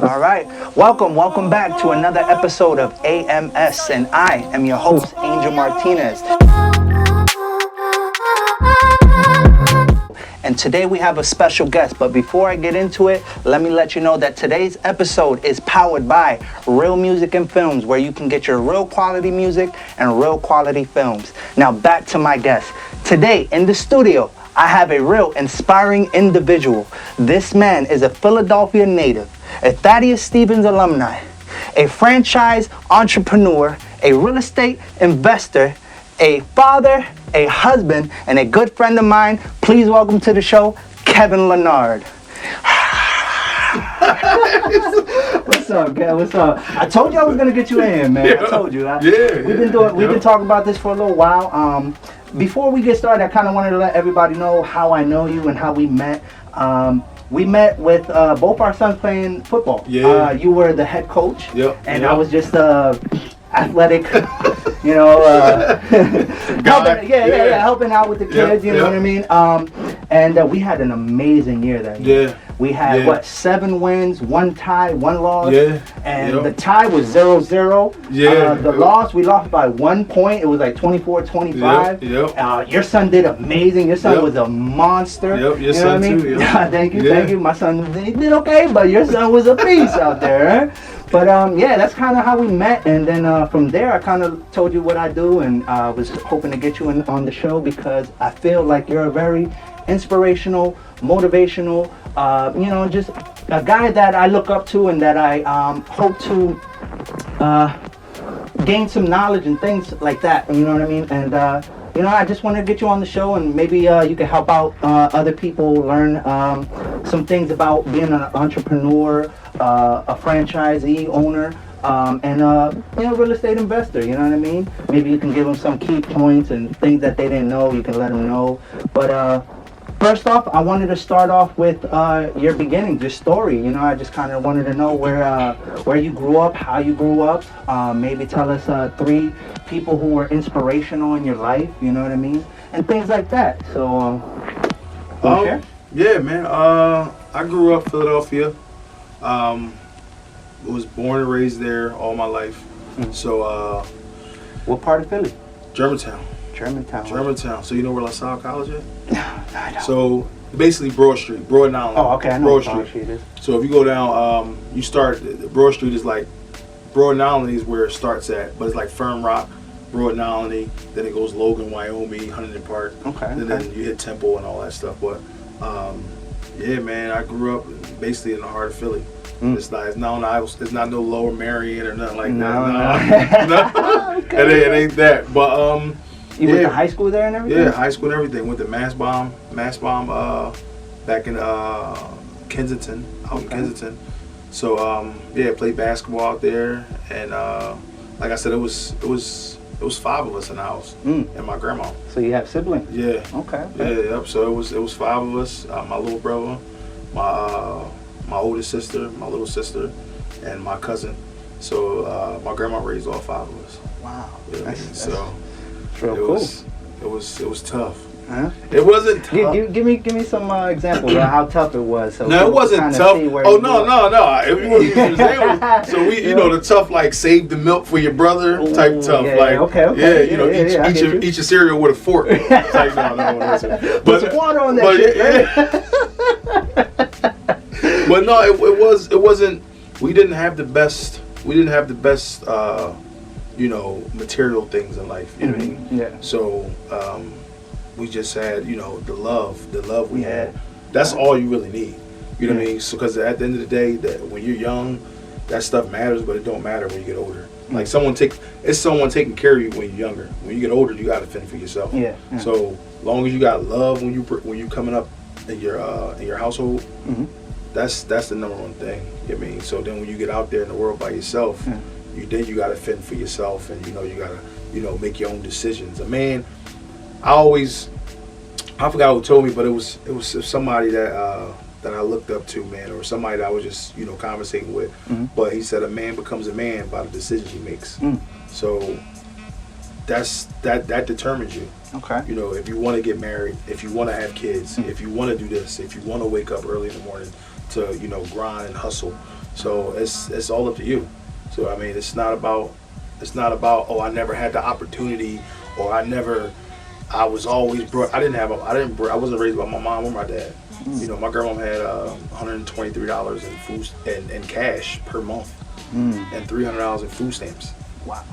All right, welcome back to another episode of AMS, and I am your host, Angel Martinez. And today we have a special guest, but before I get into it, let me let you know that today's episode is powered by Real Music and Films, where you can get your real quality music and real quality films. Now back to my guest. Today in the studio, I have a real inspiring individual. This man is a Philadelphia native, a Thaddeus Stevens alumni, a franchise entrepreneur, a real estate investor, a father, a husband, and a good friend of mine. Please welcome to the show, Kevin Leonard. What's up, Kev? What's up? I told you I was gonna get you in, man. I told you. We've been talking about this for a little while. Before we get started, I kind of wanted to let everybody know how I know you and how we met. We met with both our sons playing football. You were the head coach, and I was just athletic, helping out with the kids, you know what I mean? And we had an amazing year that year. We had, 7 wins, 1 tie, 1 loss. And the tie was 0-0. The loss, we lost by 1 point. It was like 24-25. Your son did amazing. Your son was a monster. Your son too. Thank you. My son, he did okay, but your son was a beast out there. But that's kind of how we met, and then from there I kind of told you what I do, and was hoping to get you on the show because I feel like you're a very inspirational, motivational, just a guy that I look up to and that I hope to gain some knowledge and things like that, you know what I mean? And I just want to get you on the show, and maybe you can help out other people learn some things about being an entrepreneur, a franchisee owner, and real estate investor. You know what I mean? Maybe you can give them some key points and things that they didn't know. You can let them know. But first off, I wanted to start off with your beginnings, your story. I just kind of wanted to know where you grew up, how you grew up. Maybe tell us 3 people who were inspirational in your life. You know what I mean? And things like that. So, share? Yeah, man. I grew up Philadelphia. Was born and raised there all my life. So, what part of Philly? Germantown. So you know where LaSalle College is? No, I don't. So basically Broad Street, Broad and Allen. Oh, okay, I know Broad Street is. So if you go down, you start, Broad Street is like, Broad and Allen is where it starts at, but it's like Fern Rock, Broad and Allen, then it goes Logan, Wyoming, Huntington Park. Okay. And then you hit Temple and all that stuff. But yeah, man, I grew up basically in the heart of Philly. It's not no Lower Marion or nothing like that. No. It ain't that. But you went to high school there and everything? Yeah, high school and everything. Went to Mass Bomb back in Kensington, in Kensington. So played basketball out there, and like I said, it was 5 of us in the house, and my grandma. So you have siblings? Yeah. Okay. Yeah. So it was 5 of us. My little brother, my oldest sister, my little sister, and my cousin. So my grandma raised all 5 of us. Wow. Yeah, that's real cool. It was tough. Huh? It wasn't tough. Give me some examples of how tough it was. So no, it wasn't tough. Oh no. It wasn't so we, the tough like save the milk for your brother type tough. Yeah, like okay. Eat your cereal with a fork. Like, no. Put some water on that shit. But no, it wasn't. We didn't have the best. Material things in life. You know what I mean? Yeah. So we just had, the love we had. That's all you really need. You know what I mean? So, because at the end of the day, that when you're young, that stuff matters, but it don't matter when you get older. Like someone taking care of you when you're younger. When you get older, you got to fend for yourself. Yeah. So long as you got love when you coming up in your household, that's the number one thing. You know what I mean? So then when you get out there in the world by yourself, you got to fend for yourself, and you got to make your own decisions. A man, I forgot who told me, but it was somebody that I looked up to, man, or somebody that I was just conversating with. But he said a man becomes a man by the decisions he makes. So that determines you. Okay. If you want to get married, if you want to have kids, if you want to do this, if you want to wake up early in the morning to grind and hustle, So it's all up to you. So I mean, it's not about oh, I never had the opportunity, or I was always broke. I wasn't raised by my mom or my dad. You know, my grandma had $123 in food in cash per month, and $300 in food stamps. Wow.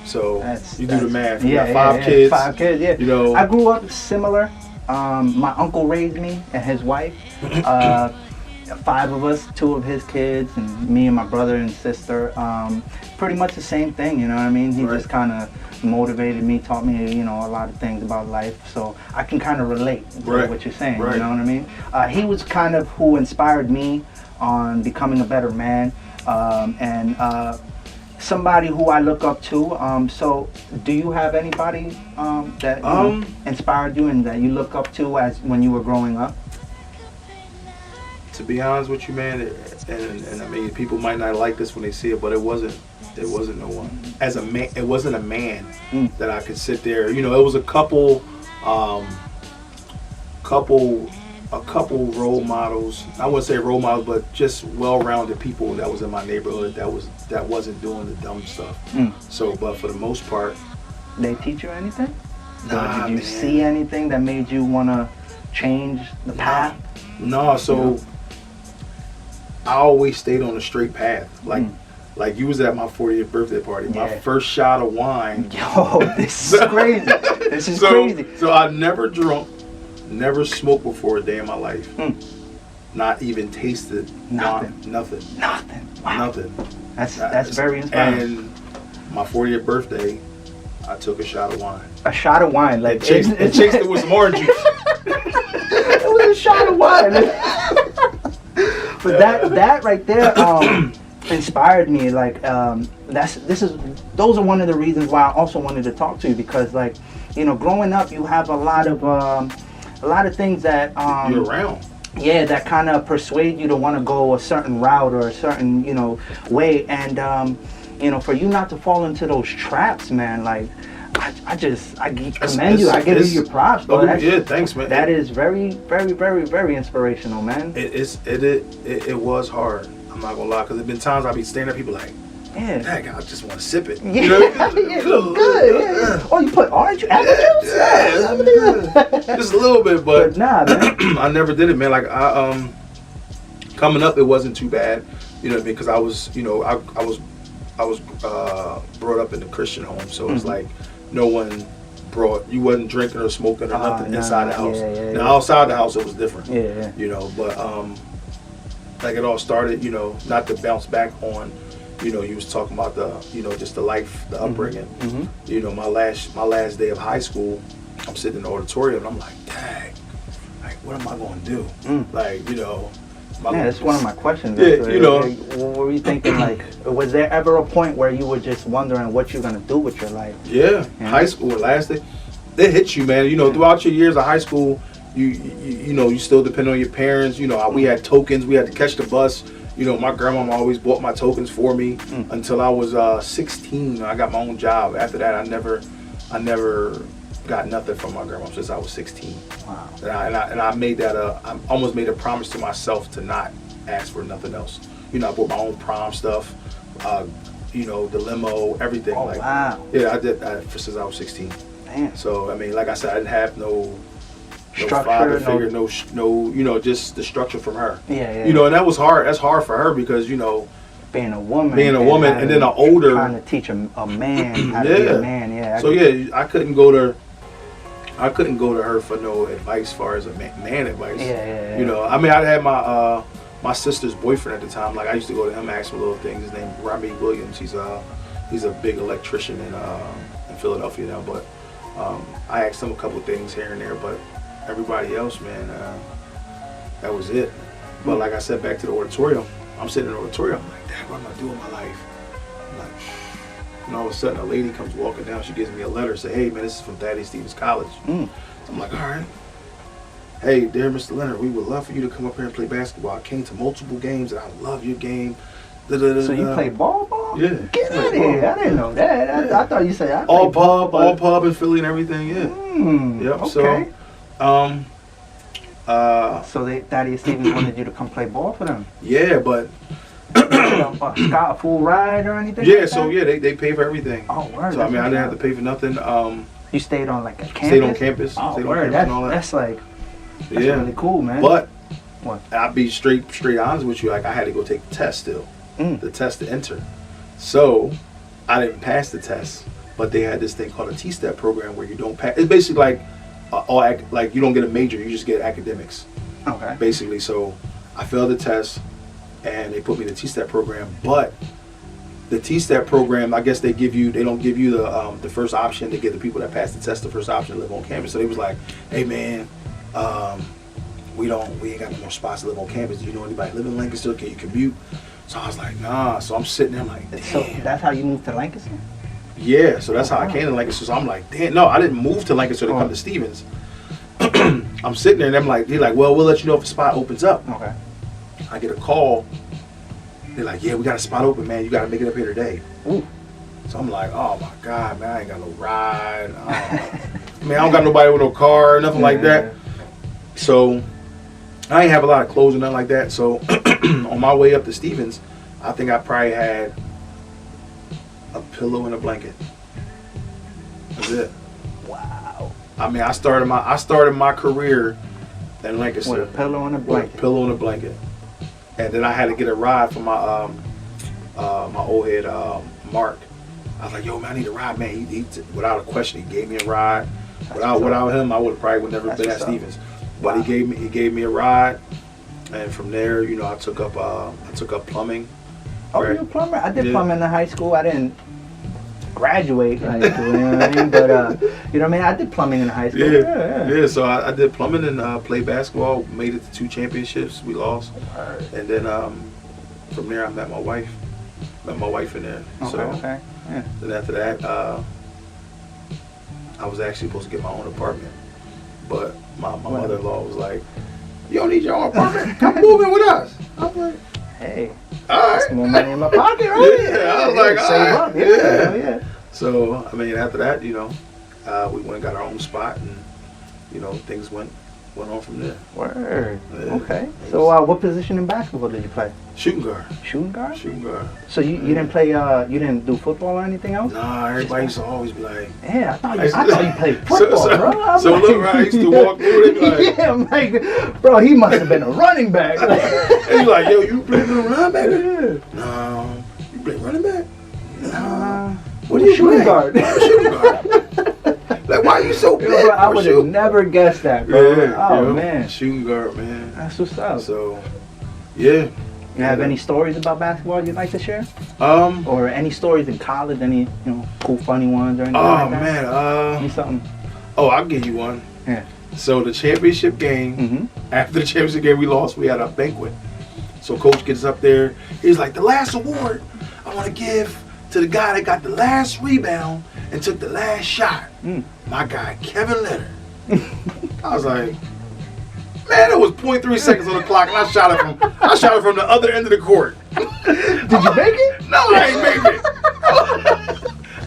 So you do the math. You got five kids. 5 kids. Yeah. You know, I grew up similar. My uncle raised me and his wife. 5 of us, 2 of his kids, and me and my brother and sister. Pretty much the same thing, you know what I mean? He just kind of motivated me, taught me, you know, a lot of things about life. So I can kind of relate to what you're saying, you know what I mean? He was kind of who inspired me on becoming a better man, and somebody who I look up to. So do you have anybody that inspired you and that you look up to as when you were growing up? To be honest with you, man, and I mean, people might not like this when they see it, but it wasn't no one. As a man, it wasn't a man that I could sit there. You know, it was a couple role models. I wouldn't say role models, but just well-rounded people that was in my neighborhood that wasn't doing the dumb stuff. So, but for the most part, they teach you anything? Nah, did you see anything that made you want to change the path? No, so I always stayed on a straight path. Like you was at my 40th birthday party. My first shot of wine. Yo, this is crazy. This is crazy. So I never drunk, never smoked before a day in my life. Not even tasted nothing. wine. Nothing. Wow. Nothing. That's very inspiring. And my 40th birthday, I took a shot of wine. A shot of wine, like it chased it with some orange juice. It was a shot of wine. But that right there inspired me. Like those are one of the reasons why I also wanted to talk to you, because, like, you know, growing up, you have a lot of things that you're around. Yeah, that kind of persuade you to want to go a certain route or a certain, you know, way, and you know, for you not to fall into those traps, man. Like, I commend you. I give you your props, bro. Yeah, thanks, man. That is very, very, very, very inspirational, man. It was hard. I'm not gonna lie, because there's been times I'll be standing there, people like, dang, I just want to sip it. Yeah, you know? Good. Oh, you put orange apple juice? Yeah. Just a little bit, but nah, man. I never did it, man. Like coming up, it wasn't too bad, you know, because I was, you know, I was brought up in a Christian home, so it's like no one you wasn't drinking or smoking or nothing inside the house. Now outside the house it was different. You know, but like it all started, you know, not to bounce back on, you know, you was talking about the, you know, just the life, the upbringing. You know, my last day of high school, I'm sitting in the auditorium and I'm like, dang, like what am I going to do? Like, you know. That's one of my questions. Yeah, you know. What were you thinking? Like, was there ever a point where you were just wondering what you're gonna do with your life? Yeah, high school, last day, it hits you, man. You know, throughout your years of high school, you know, you still depend on your parents. You know, we had tokens. We had to catch the bus. You know, my grandmama always bought my tokens for me until I was 16. I got my own job. After that, I never got nothing from my grandma since I was 16. Wow. And I made that I almost made a promise to myself to not ask for nothing else. You know, I bought my own prom stuff, you know, the limo, everything. Oh, like, wow. Yeah, I did that since I was 16. Damn. So I mean, like I said, I didn't have no structure, father figure, no, you know, just the structure from her. Yeah. You know, and that was hard. That's hard for her because, you know, being a woman, and then an older trying to teach a man how to be a man. Yeah. So I couldn't go to her for no advice as far as a man advice. Yeah. You know, I mean, I had my sister's boyfriend at the time. Like, I used to go to him, ask him little things. His name Robbie Williams. He's a big electrician in Philadelphia now. But I asked him a couple things here and there. But everybody else, man, that was it. But like I said, back to the auditorium. I'm sitting in the auditorium. I'm like, Dad, what am I doing with my life? I'm like, and all of a sudden, a lady comes walking down. She gives me a letter. Say, hey, man, this is from Thaddeus Stevens College. I'm like, all right. Hey, dear Mr. Leonard, we would love for you to come up here and play basketball. I came to multiple games, and I love your game. So you play ball? Yeah. Get out of here. I didn't know that. I thought you said I all played all pub in Philly and everything, yeah. Yep, okay. So, so Thaddeus Stevens wanted you to come play ball for them? Yeah, but got a full ride or anything? Yeah, like so that? yeah, they pay for everything. Oh, word. So I mean, I that's didn't have to pay for nothing. You stayed on like a campus? Stayed on campus. Oh, stayed on word. campus and all that. That's like, that's Yeah. really cool, man. But What? I'll be straight honest with you. Like I had to go take the test still, Mm. the test to enter. So I didn't pass the test, but they had this thing called a T-step program where you don't pass. It's basically like like you don't get a major, you just get academics. Okay. Basically, so I failed the test, and they put me in the T-step program. But the T-step program, I guess they don't give you the first option. They give the people that pass the test the first option to live on campus. So they was like, hey man, we ain't got no more spots to live on campus. Do you know anybody live in Lancaster? Can you commute? So I was like, nah. So I'm sitting there, I'm like, damn. So that's how you moved to Lancaster? Yeah, so that's how I came to Lancaster. So I'm like, damn, no, I didn't move to Lancaster to come to Stevens. I'm sitting there and I'm like, they're like, well, we'll let you know if a spot opens up. Okay. I get a call. They're like, yeah, we got a spot open, man. You got to make it up here today. Ooh. So I'm like, oh my God, man, I ain't got no ride. I don't got nobody with no car, nothing like that. So I ain't have a lot of clothes or nothing like that. So on my way up to Stevens, I think I probably had a pillow and a blanket. That's it. Wow. I mean, I started my career in Lancaster With a pillow and a with blanket. a pillow and a blanket, and then I had to get a ride from my my old head Mark. I was like, yo man, I need a ride, man. He without a question, he gave me a ride. Without him, I would never That's been at what's up. Stevens. But he gave me a ride, and from there, you know, I took up plumbing. Oh, Right. you're a plumber? I did Yeah. plumbing in high school. I didn't graduate high school, you know what I mean? But, you know what I mean? I did plumbing in high school. Yeah. So I did plumbing and played basketball. Made it to 2 championships. We lost, and then from there I met my wife. Met my wife in there. Okay, So okay. Yeah. then after that, I was actually supposed to get my own apartment, but my mother-in-law was like, "You don't need your own apartment. Come move in with us." I was like, Hey, "All that's right." more money in my pocket, right? Yeah, I was like, save all right. up. Yeah, Yeah. hell yeah. So I mean, after that, you know, we went and got our own spot, and you know, things went on from there. Word. Yeah. Okay. So, what position in basketball did you play? Shooting guard. Shooting guard? Shooting guard. So you didn't play, you didn't do football or anything else? Nah, everybody used to always be like, Yeah, I thought you played So- football, so- bro. I'm so look, right, I used to walk through, they be like- yeah, I'm like, bro, he must have been a running back. and you like, yo, you play the linebacker? Yeah. No, you play running back? What do you shooting guard? Shooting guard. Like, why are you so big? Yo, bro, I for would have shooting? never guessed that, bro. Yeah, Oh yo, man, shooting guard, man. that's what's up. So, yeah. You have any stories about basketball you'd like to share, Um. or any stories in college? Any cool, funny ones or anything Oh like that? man. Need something? Oh, I'll give you one. Yeah. So the championship game. Mm-hmm. After the championship game we lost, we had a banquet. So coach gets up there. He's like, the last award I want to give to the guy that got the last rebound and took the last shot. My guy, Kevin Leonard. I was like, man, it was 0.3 seconds on the clock, and I shot it from the other end of the court. Did you make it? No, I ain't make it.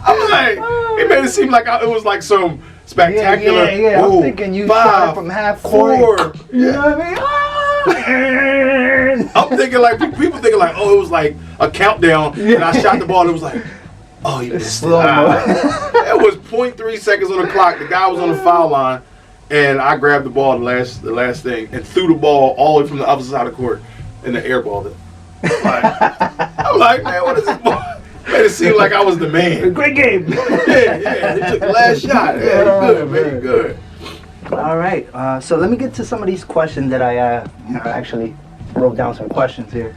I'm like, it made it seem like it was like some spectacular. Yeah. I'm ooh, thinking you 5, shot it from half court. 4. You know what I mean? I'm thinking like people thinking like, oh, it was like a countdown, and I shot the ball. And it was like, oh, you missed it. Slow mo. It was 0.3 seconds on the clock. The guy was on the foul line, and I grabbed the ball, the last thing, and threw the ball all the way from the other side of the court, and the airballed it. I'm like, man, what is this ball? Made it seem like I was the man. Great game. Yeah, he took the last shot. Yeah, good, man, good. All right, so let me get to some of these questions that I actually wrote down some questions here.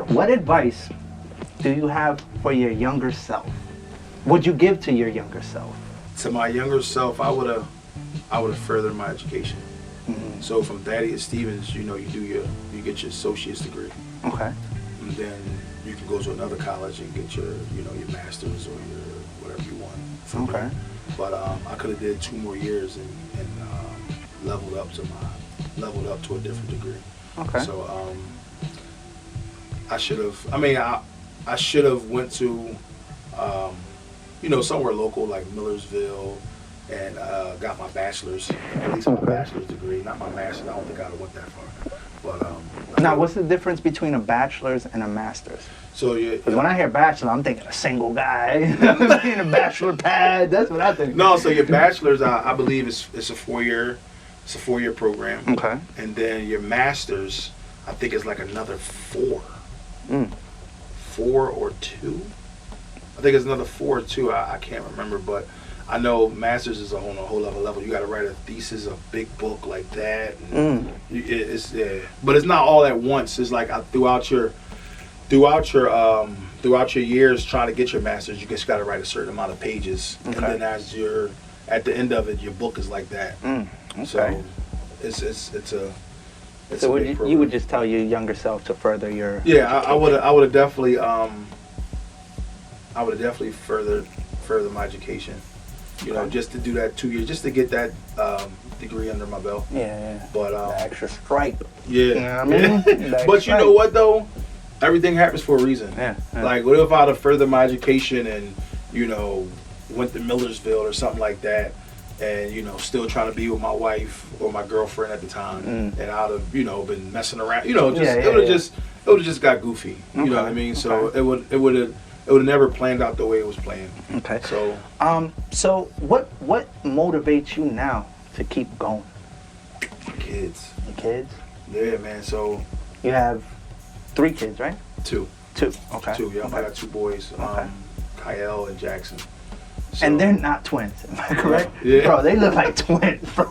What advice do you have for your younger self? Would you give to your younger self? To my younger self, I would have furthered my education. Mm-hmm. So from Thaddeus Stevens, you get your associate's degree, Okay. and then you can go to another college and get your master's or your whatever you want. from Okay. there. But I could have did 2 more years and leveled up to a different degree. Okay. So I should have. I mean, I should have went to somewhere local like Millersville and got my bachelor's, at least my bachelor's degree, not my master's. I don't think I'd have went that far. But Now, what's the difference between a bachelor's and a master's? so yeah. Because when I hear bachelor, I'm thinking a single guy in a bachelor pad. That's what I think. No, so your bachelor's, I believe, it's a 4-year, program. Okay. And then your master's, I think, is like another 4. 4 or 2. I think it's another 4 or 2. I can't remember, but I know master's is on a whole other level. You got to write a thesis, a big book like that. And it's but it's not all at once. It's like throughout your years trying to get your master's, you just got to write a certain amount of pages, and then at the end of it, your book is like that. Okay. So it's a So you would just tell your younger self to further your I would have definitely further my education. You know, just to do that 2 years, just to get that degree under my belt. Yeah. But the extra stripe. Yeah. You know what I mean? But you know what though? Everything happens for a reason. Yeah. Like, what if I'd have furthered my education and, went to Millersville or something like that, and, still trying to be with my wife or my girlfriend at the time, and I'd have, been messing around, it would have just got goofy. You know what I mean? So it would have never planned out the way it was planned. Okay. So so what motivates you now to keep going? Kids. The kids? Yeah, man. So you have 3 kids, right? 2. 2. Okay. 2. Yeah, Okay. I got 2 boys. Kyle and Jackson. So, and they're not twins, am I correct? Yeah. Bro, they look like twins, bro.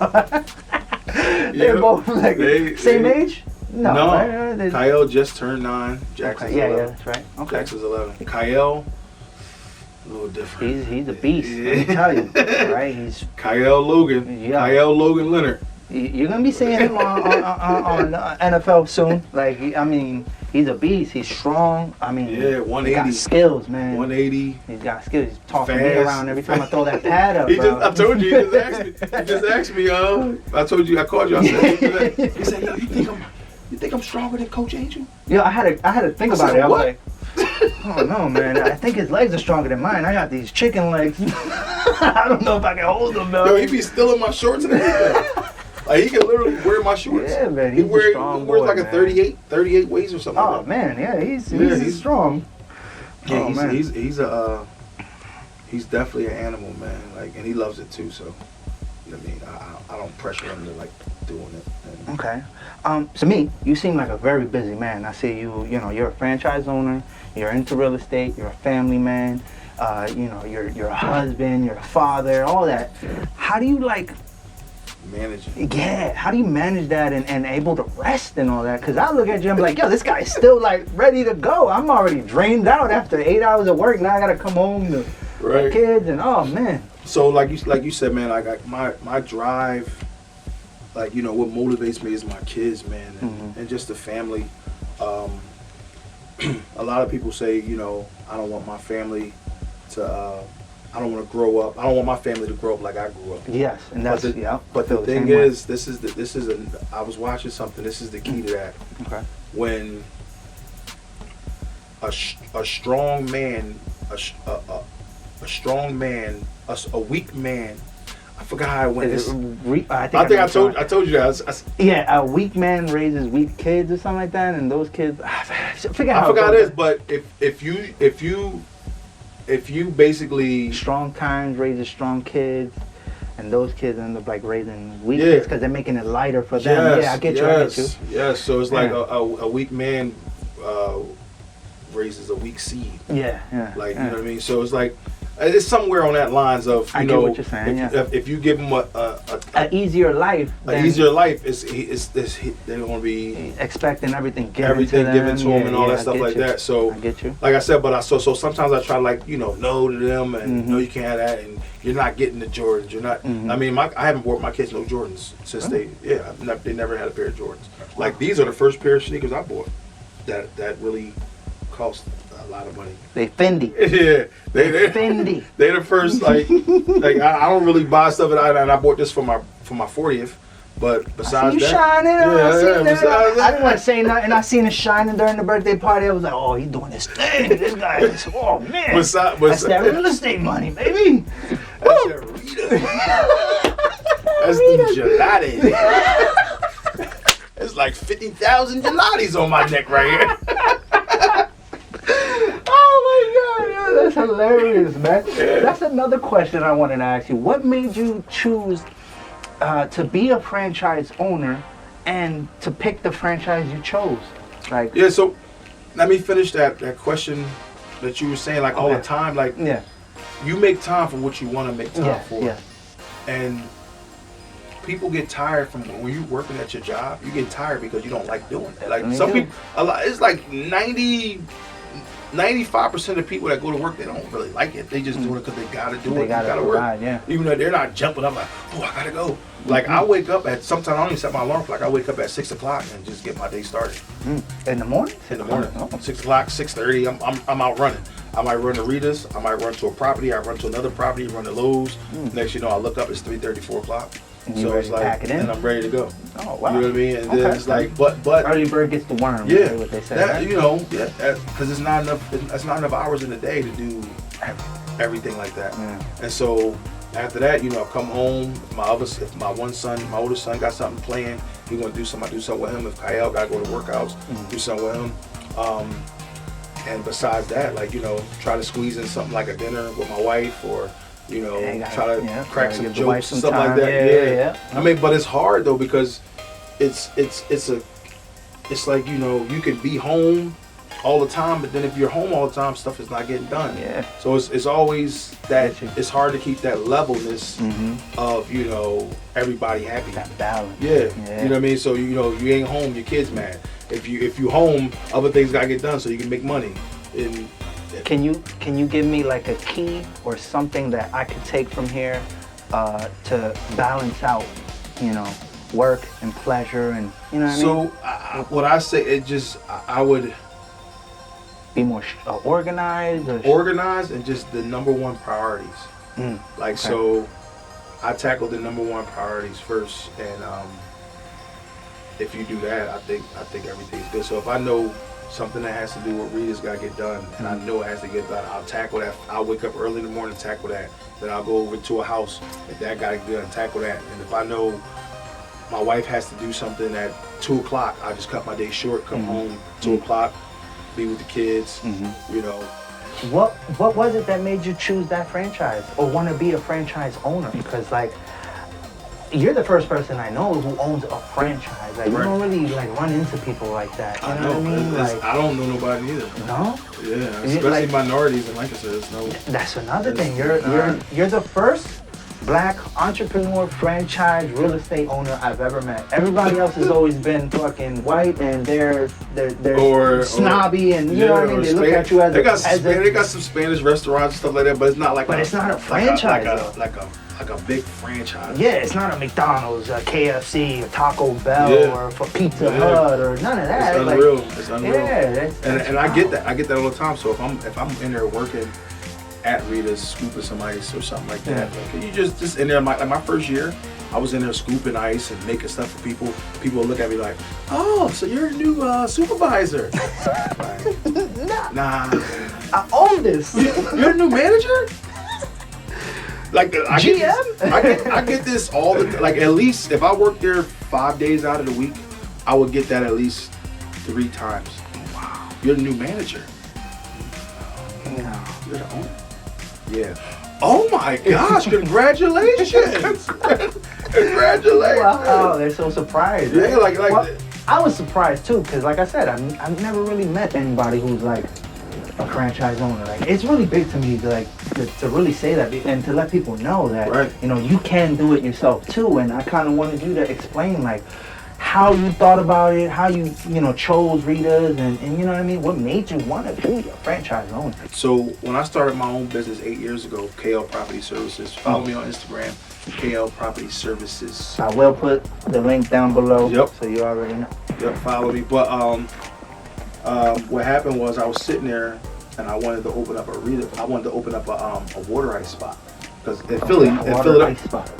They're both like same age? No. Right? Kyle just turned 9. Jackson's 11. Yeah, that's right. Okay. Jackson's 11. Kyle, a little different. He's a beast. Let me tell you, right? He's Kyle Logan. Yeah. Kyle Logan Leonard. You're gonna be seeing him on NFL soon. Like, I mean, he's a beast. He's strong. I mean, yeah, 180. He got skills, man. 180. He's got skills. He's tossing me Fast. around every time I throw that pad up, bro. I told you. He just asked me. I told you. I called you. I said. He said, "Yo, you think I'm stronger than Coach Angel?" Yo, I had to think about it. I was what? like, oh no, man. I think his legs are stronger than mine. I got these chicken legs. I don't know if I can hold them, though. Yo, he be stealing my shorts and everything. Like, he can literally wear my shorts. Yeah, man. He wears boy, like a 38 waist or something. Oh like that. man, yeah, he's strong. Yeah, Oh, man. he's definitely an animal, man. Like, and he loves it too. So, you know what I mean, I don't pressure him to like doing it. And, Okay. To me, you seem like a very busy man. I see you're a franchise owner, you're into real estate, you're a family man, you're a husband, you're a father, all that. How do you managing. Yeah, how do you manage that and able to rest and all that? Because I look at you and be like, yo, this guy's still like ready to go. I'm already drained out after 8 hours of work. Now I gotta come home to the kids and oh man. So like you said, man, like my drive, like, what motivates me is my kids, man, and just the family. A lot of people say, I don't want my family to I don't want to grow up. I don't want my family to grow up like I grew up. Yes, and that's But the thing is, I was watching something. This is the key to that. Okay. When a strong man, a weak man. I forgot how it went. I told you that. Yeah, a weak man raises weak kids or something like that, and those kids. I forgot it is, but if you basically strong times raises strong kids, and those kids end up like raising weak kids because they're making it lighter for them. Yeah, I get you. Yes, so it's like a weak man raises a weak seed. Yeah. Like, you know what I mean? So it's like, it's somewhere on that lines of, I get what you're saying, if you give them an easier life, they're going to be expecting everything given to them and all that stuff like that. So I get you. Like I said, but so sometimes I try to no to them and no, you can't have that, and you're not getting the Jordans. You're not. I mean, I haven't bought my kids no Jordans since they never had a pair of Jordans. Like, these are the first pair of sneakers I bought that really cost a lot of money. They Fendi. Yeah, they Fendi. They're the first like I don't really buy stuff and I bought this for my 40th. But besides you that, shining. I didn't want to say nothing. I seen it shining during the birthday party. I was like, oh, he's doing his thing. This guy is, oh man, that's that real estate money, baby. That's your Rita. That's the gelati. It's like 50,000 gelatis on my neck right here. Oh my God, yo, that's hilarious, man. That's another question I wanted to ask you. What made you choose to be a franchise owner and to pick the franchise you chose? Like, Yeah, so let me finish that question that you were saying, like all the time. Like, yeah, you make time for what you want to make time for. yeah, And people get tired from when you're working at your job. You get tired because you don't like doing it. Like some people, it's like 95% of people that go to work, they don't really like it. They just do it because they gotta do it. They gotta work. Yeah. Even though they're not jumping up like, oh, I gotta go. Like I wake up at, sometimes I don't even set my alarm clock. I wake up at 6 o'clock and just get my day started. In the morning? In the morning. Oh. 6 o'clock, 6:30, I'm out running. I might run to Rita's, I might run to a property, I run to another property, run to Lowe's. Next you know, I look up, it's 3:30, 4 o'cause it's like, pack it in? and I'm ready to go. Oh, wow. You know what I mean? And then it's like, but early bird gets the worm. yeah, What they say, that, right? you know, because it's not enough. It's not enough hours in the day to do everything like that. Yeah. And so after that, you know, I come home. If my oldest son got something playing, he want to do something. I do something with him. If Kyle got to go to workouts, do something with him. And besides that, like, you know, try to squeeze in something like a dinner with my wife, or you know, try to crack some jokes and stuff like that. Yeah. I mean, but it's hard though, because it's like, you know, you can be home all the time, but then if you're home all the time, stuff is not getting done. Yeah. So it's always that it's hard to keep that levelness of, you know, everybody happy. That balance. Yeah. You know what I mean? So, you know, you ain't home, your kid's mad. If you home, other things gotta get done so you can make money. And Can you give me like a key or something that I could take from here to balance out, you know, work and pleasure, and you know what I mean? So what I say, I would be more organized. Organized and just the number one priorities. So I tackle the number one priorities first, and if you do that, I think everything's good. So if I know something that has to do with Rita's got to get done, and I know it has to get done, I'll tackle that. I'll wake up early in the morning, tackle that. Then I'll go over to a house, if that got to get done, tackle that. And if I know my wife has to do something at 2 o'clock, I just cut my day short, come home 2 o'clock, be with the kids, you know. What was it that made you choose that franchise or want to be a franchise owner? Because like, you're the first person I know who owns a franchise. Like, you don't really like run into people like that. You know what I mean? Like, I don't know nobody either. No? Yeah, especially minorities, and like I said, no. That's another thing. You're the first black entrepreneur franchise real estate owner I've ever met. Everybody else has always been fucking white, and they're snobby, and you know what I mean. They look at you as they got some Spanish restaurants and stuff like that, but it's not like. But it's not a franchise. Like a big franchise. Yeah, it's not a McDonald's, a KFC, a Taco Bell, or for Pizza Hut, or none of that. It's unreal. It's unreal. Yeah, and I get that. I get that all the time. So if I'm in there working at Rita's, scooping some ice or something like that, like, you just in there. My first year, I was in there scooping ice and making stuff for people. People would look at me like, "Oh, so you're a new supervisor?" Like, nah, I own this. You're a new manager? Like GM? I get this all the time. Like, at least if I work there 5 days out of the week, I would get that at least 3 times. Wow, you're the new manager. No, you're the owner. Yeah. Oh my gosh! Congratulations! Congratulations! Wow, they're so surprised. Yeah, right? like I was surprised too, because like I said, I've never really met anybody who's like a franchise owner. Like, it's really big to me to really say that and to let people know that you know, you can do it yourself too. And I kind of wanted you to explain like how you thought about it, how you know, chose Rita's, and you know what I mean, what made you want to be a franchise owner. So when I started my own business 8 years ago, KL Property Services, follow me on Instagram, KL Property Services. I will put the link down below. Yep. So you already know. Yep, follow me. But what happened was I was sitting there and I wanted to open up a water ice spot. Because in Philly,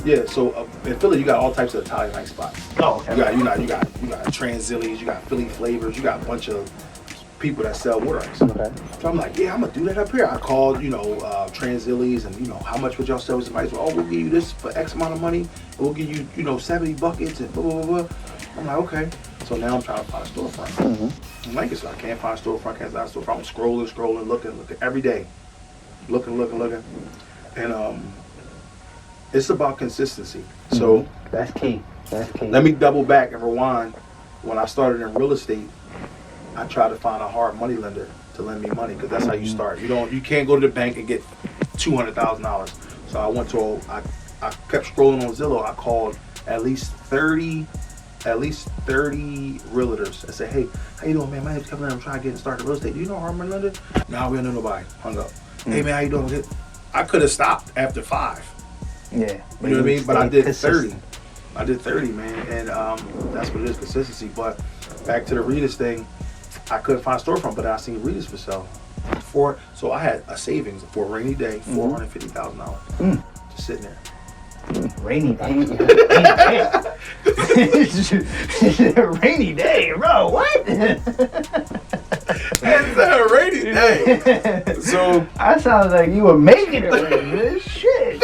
yeah. So in Philly, you got all types of Italian ice spots. Oh, okay. You got Transilli's, you got Philly Flavors, you got a bunch of people that sell water ice. Okay. So I'm like, yeah, I'm gonna do that up here. I called, you know, Transilli's, and you know, how much would y'all sell? Somebody's like, oh, we'll give you this for X amount of money. We'll give you, you know, 70 buckets and blah blah blah. I'm like, okay. So now I'm trying to find a storefront. I'm like, so I can't find a storefront, can't find a storefront. I'm scrolling, looking every day. Looking. And it's about consistency. So that's key. Let me double back and rewind. When I started in real estate, I tried to find a hard money lender to lend me money, because that's how you start. You can't go to the bank and get $200,000. So I kept scrolling on Zillow. I called at least 30 realtors. I said, hey, how you doing, man? My name's Kevin. I'm trying to get started in real estate. Do you know a hard money lender? No, we don't know nobody. Hung up. Hey, man, how you doing? I could have stopped after 5. Yeah. You know what I mean? But I did 30. I did 30, man. And that's what it is, consistency. But back to the Readers thing, I couldn't find a storefront, but I seen Readers for sale. So I had a savings for a rainy day, $450,000. Just sitting there. Rainy day. Rainy day, bro. What? It's a rainy day. So that sounds like you were making it rain. Shit.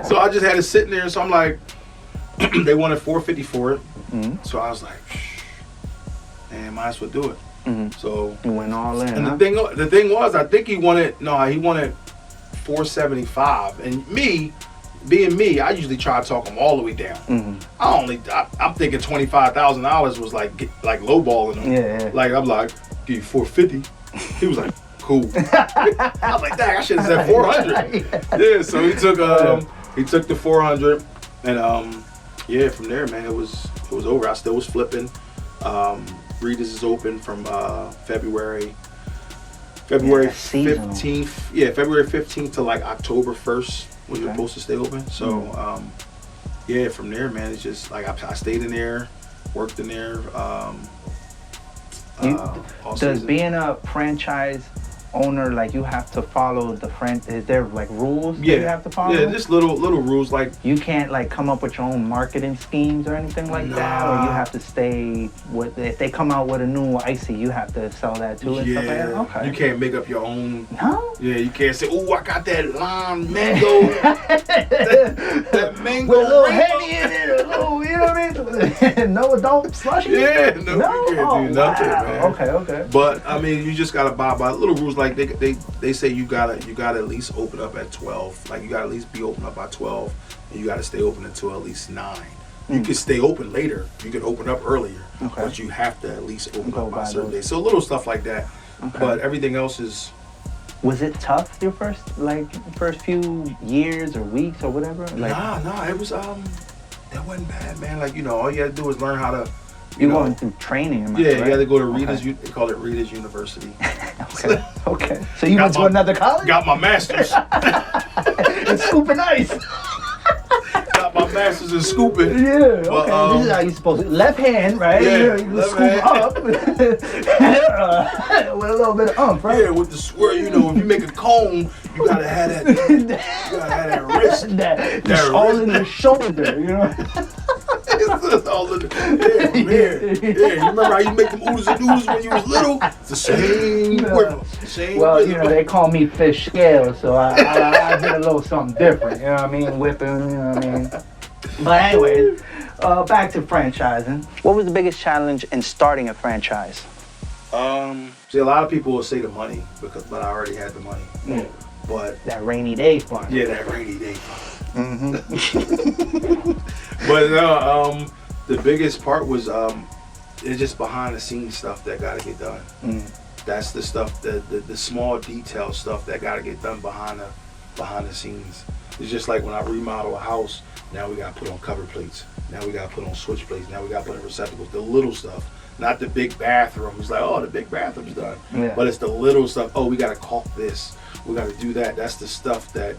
So I just had it sitting there. So I'm like, they wanted $450 for it. So I was like, man, might as well do it. So you went all in. And the thing was, I think he wanted $475, and being me, I usually try to talk him all the way down. I'm thinking $25,000 was like lowballing him. Yeah. Like I'm like, give you $450. He was like, cool. I was like, dang, I should have said $400. Yeah. So he took the $400, and yeah, from there, man, it was over. I still was flipping. Readers is open from February 15th. Yeah, February 15th to like October 1st when you're supposed to stay open. So yeah, from there, man, it's just like I stayed in there, worked in there. Does being a franchise owner, like, you have to follow is there like rules that you have to follow? Yeah, just little rules, like you can't like come up with your own marketing schemes or anything like that, or you have to stay with, if they come out with a new icy, you have to sell that too and stuff like that? Okay. You can't make up your own. No? Yeah, you can't say, oh, I got that lime mango. that mango. With a little Henny in it, a little, you know what I mean? No adult slushy? Yeah, no, you can't do nothing, man. Okay. But I mean, you just gotta abide by little rules. Like they say you gotta at least open up at 12. Like you gotta at least be open up by 12, and you gotta stay open until at least 9. You can stay open later. You can open up earlier, but you have to at least open up by a certain day. So little stuff like that. But everything else is. Was it tough your first few years or weeks or whatever? Like, Nah, it was that wasn't bad, man. Like, all you had to do was learn how to. You're going through training, am I Yeah, correct? you had to go to Readers. They call it Readers University. Okay. So you went to another college? Got my master's. In scooping ice. Got my master's in scooping. Yeah. Okay. This is how you're supposed to. Left hand, right? Yeah. You scoop up with a little bit of right? Yeah, with the swirl. If you make a cone, you gotta have that. You gotta have that wrist. That all in the shoulder, It's all in the, yeah. You remember how you make them oodles and noodles when you was little? It's the same rhythm. Well, they call me fish scale, so I did a little something different. You know what I mean? Whipping, you know what I mean? But anyways, back to franchising. What was the biggest challenge in starting a franchise? See, a lot of people will say the money, but I already had the money. But that rainy day fund. Yeah, that rainy day fund. But the biggest part was it's just behind the scenes stuff that got to get done. That's the stuff, the small detail stuff that got to get done behind the scenes. It's just like when I remodel a house. Now we got to put on cover plates. Now we got to put on switch plates. Now we got to put in receptacles. The little stuff, not the big bathroom. It's like, oh, the big bathroom's done. Yeah. But it's the little stuff. Oh, we got to caulk this. We got to do that. That's the stuff that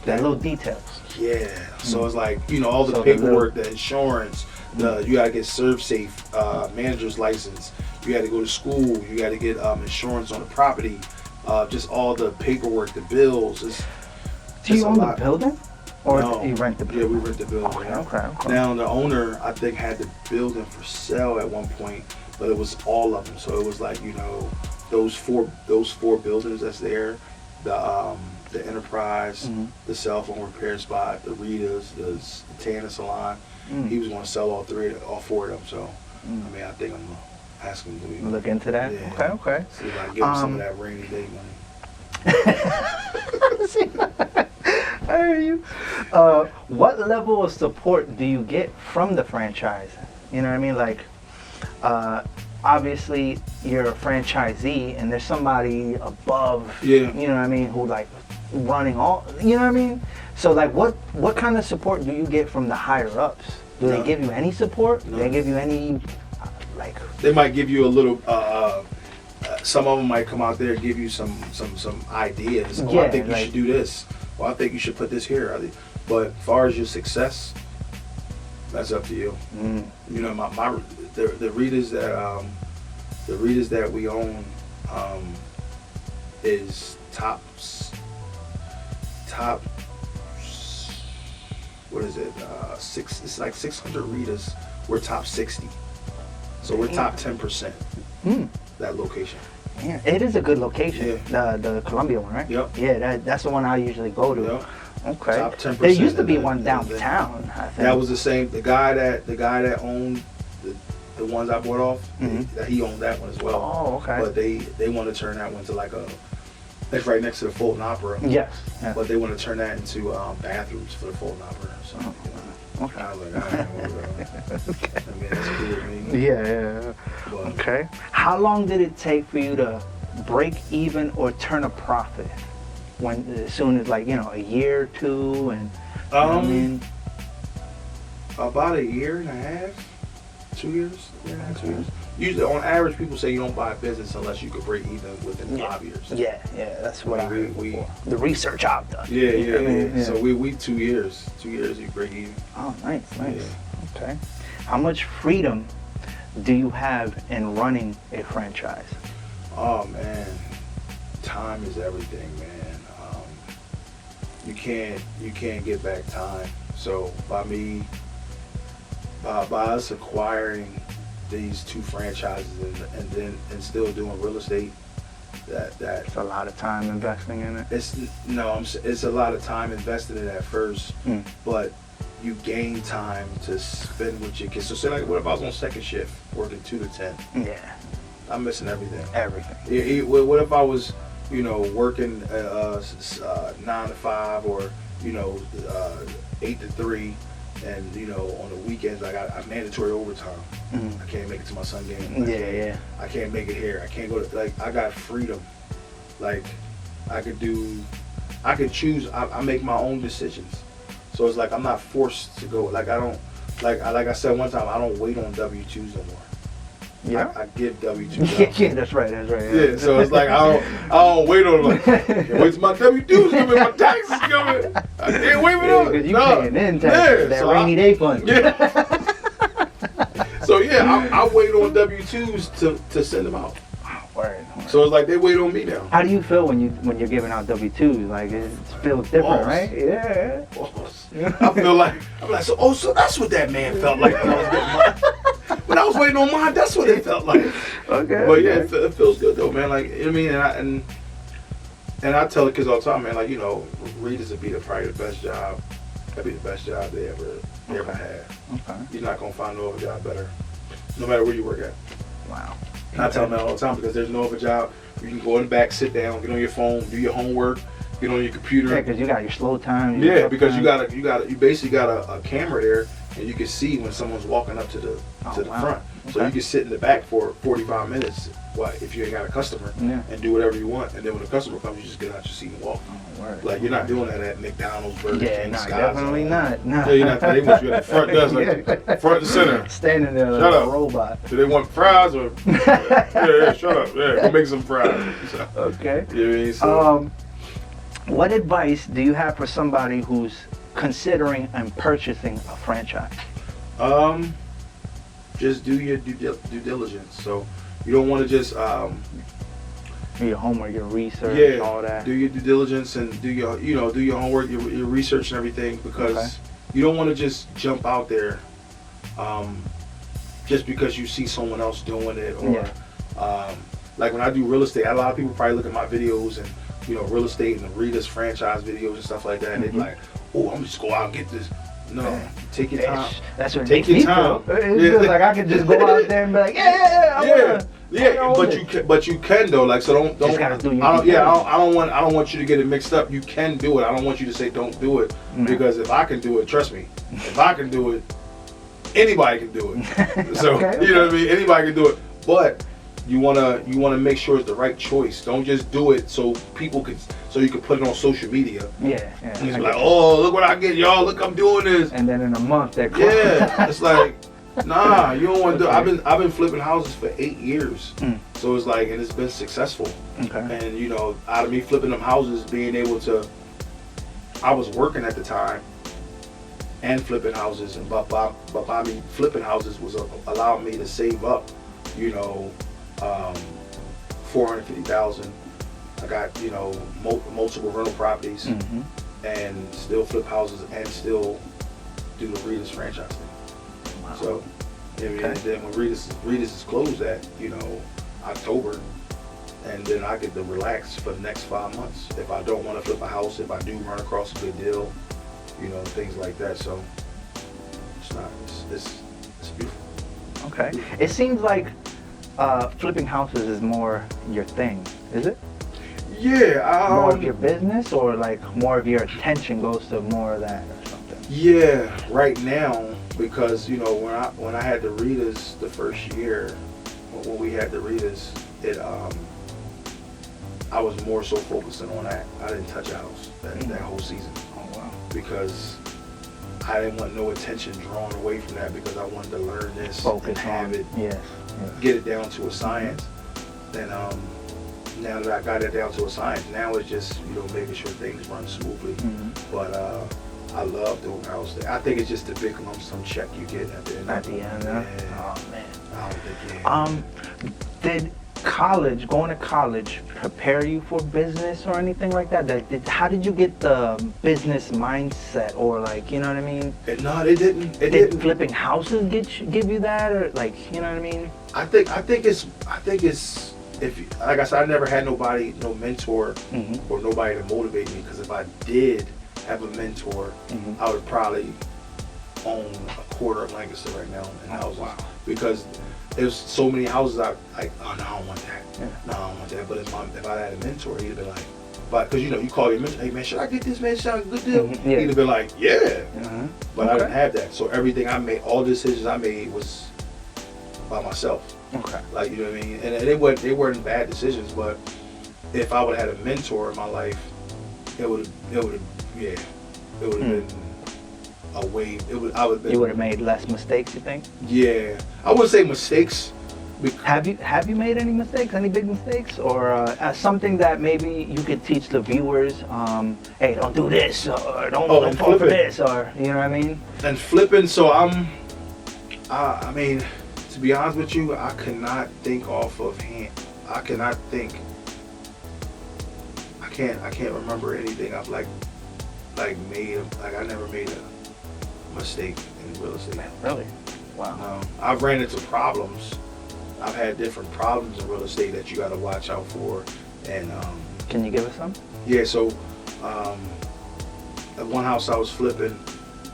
little details. Yeah. So it's like, all the paperwork, the insurance, you got to get ServSafe, manager's license. You got to go to school. You got to get insurance on the property. Just all the paperwork, the bills. Do you own the building? Or you rent the building? Yeah, we rent the building. Okay. Now, the owner, I think, had the building for sale at one point, but it was all of them. So it was like, those four buildings that's there, the Enterprise, the cell phone repair spot, the Rita's, the Tanner salon. He was going to sell all four of them. So I mean, I think I'm gonna ask him to Look into that. Yeah. Okay. See if I can give him some of that rainy day money. I hear you. What level of support do you get from the franchise? You know what I mean? Like, obviously you're a franchisee and there's somebody above, Yeah. you know what I mean, who like running all, you know what I mean? So like what kind of support do you get from the higher ups? Do they give you any support? Do they give you any, like? They might give you a little, some of them might come out there and give you some ideas. Oh, I think you should do this. Well, I think you should put this here. But as far as your success, that's up to you. You know, the readers that we own is top. What is it? It's like 600 readers. We're top 60, so we're top 10%. That location. Yeah, it is a good location. Yeah. The Columbia one, right? Yep. Yeah, that's the one I usually go to. Yep. Okay. Top 10%. There used to be one downtown, I think. That was the same. The guy that owned the ones I bought off, that he owned that one as well. Oh, okay. But they want to turn that one to like it's right next to the Fulton Opera. Yes. But they want to turn that into bathrooms for the Fulton Opera. So, okay. I was like, I ain't gonna go. Okay. I mean, that's cool with me. Yeah. But, Okay. How long did it take for you to break even or turn a profit? As soon as, like, you know, a year or two, and you know what I mean? About a year and a half, 2 years, 2 years. Usually, on average, people say you don't buy a business unless you could break even within 5 years. Yeah, that's what I heard before. The research I've done. Yeah. So we 2 years. 2 years you break even. Oh, nice. Yeah. Okay. How much freedom do you have in running a franchise? Oh man, time is everything, man. You can't get back time. So by us acquiring these 2 franchises and still doing real estate, that's a lot of time investing in it. It's a lot of time invested in it at first, but you gain time to spend with your kids. So say like, what if I was on second shift working 2 to 10? Yeah, I'm missing everything. What if I was, you know, working 9 to 5 or 8 to 3, and you know, on the weekends I got mandatory overtime. I can't make it to my son game. I can't make it here. I can't go to, like, I got freedom. Like I could choose. I make my own decisions. So it's like I'm not forced to go. Like I don't, like I said one time, I don't wait on W-2s no more. Yeah. I give W-2s. Yeah, that's right. Yeah, so it's like I don't wait on, like, can't wait till my W-2s coming, my taxes coming. I can't wait for those. Because you paying in taxes, that rainy day fund. Yeah. So yeah, I wait on W-2s to send them out. Word. So it's like they wait on me now. How do you feel when you're giving out W-2s? Like, it feels different, right? Yeah. I feel like so that's what that man felt like when I was getting mine. When I was waiting on mine, that's what it felt like. Okay. But yeah, it feels good though, man. Like, I mean, and I tell the kids all the time, man. Like, you know, readers would be probably the best job. That'd be the best job they ever had. Okay. You're not gonna find no other job better, no matter where you work at. Wow. And I tell them that all the time, because there's no other job. You can go in the back, sit down, get on your phone, do your homework, get on your computer. Yeah, because you got your slow time. Yeah, because you basically got a camera there, and you can see when someone's walking up to the front. So you can sit in the back for 45 minutes. If you ain't got a customer, and do whatever you want, and then when the customer comes, you just get out your seat and walk. Like, you're not doing that at McDonald's, Burger King, Sky definitely Zone. not. No. Yeah, you're not. They want you at the front desk, like front and center. Standing there like a robot. Do they want fries or? yeah, shut up. Yeah, go make some fries. So, okay. You know what I mean? So, what advice do you have for somebody who's considering and purchasing a franchise? Just do your due diligence. So you don't want to just your homework, your research, all that. Do your due diligence and do your homework, your research and everything, because you don't want to just jump out there just because you see someone else doing it, or like when I do real estate, a lot of people probably look at my videos and, you know, real estate and read us franchise videos and stuff like that, and they're like, oh, I'm just go out and get this. No, Man. take your time. That's what Take makes me your time. feel. It feels like I could just go out there and be like, But you can though. Like, so don't. Just gotta do your I don't. thing. Yeah, I don't want you to get it mixed up. You can do it. I don't want you to say don't do it because if I can do it, trust me, if I can do it, anybody can do it. So you know what I mean. Anybody can do it, but you wanna make sure it's the right choice. Don't just do it so you can put it on social media. Yeah. And it's like, oh, look what I get, y'all. Look, I'm doing this. And then in a month they're it's like, nah, you don't want to do. I've been flipping houses for 8 years, so it's like, and it's been successful. Okay. And you know, out of me flipping them houses, being able to, I was working at the time and flipping houses, and but by me flipping houses was allowed me to save up, you know, $450,000. I got, you know, multiple rental properties, and still flip houses and still do the Reedus franchise thing. Wow. So, I mean, and then when Reedus is closed at, you know, October, and then I get to relax for the next 5 months. If I don't want to flip a house, if I do run across a good deal, you know, things like that. So it's beautiful. Okay. It seems like flipping houses is more your thing, is it? Yeah. More of your business, or like more of your attention goes to more of that or something? Yeah, right now, because you know when I had the Reedus the first year, when we had the Reedus, I was more so focusing on that. I didn't touch a house that whole season. Oh wow. Because I didn't want no attention drawn away from that, because I wanted to learn this, focus and have on it, get it down to a science. Then now that I got it down to a science, now it's just, you know, making sure things run smoothly. But I love doing house day. I think it's just a big lump sum check you get at the end. Oh man. I don't think. Did going to college prepare you for business or anything like that? How did you get the business mindset, or like, you know what I mean? No, it didn't. Did flipping houses give you that, or like, you know what I mean? I think it's if you, like I said, I never had no mentor or nobody to motivate me, because if I did have a mentor, I would probably own a quarter of Lancaster right now in houses. Wow. Because there's so many houses I like, oh no, I don't want that. No, I don't want that. But if I had a mentor, he'd be like, because you know, you call your mentor, hey man, should I get this, man? Should I get a good deal? He'd be like, yeah. But I didn't have that. So everything I made, all the decisions I made was by myself. Okay. Like, you know what I mean? And they weren't bad decisions, but if I would have had a mentor in my life, it would have been a way. You would have made less mistakes, you think? Yeah, I wouldn't say mistakes. Have you made any mistakes? Any big mistakes, or something that maybe you could teach the viewers? Hey, don't do this, or don't fall for this, or you know what I mean? And flipping, so I mean, to be honest with you, I cannot think off of hand. I can't remember anything I've like made. Like, I never made a mistake in real estate. Really? Wow. I've ran into problems. I've had different problems in real estate that you got to watch out for. And can you give us some? Yeah. So at one house I was flipping,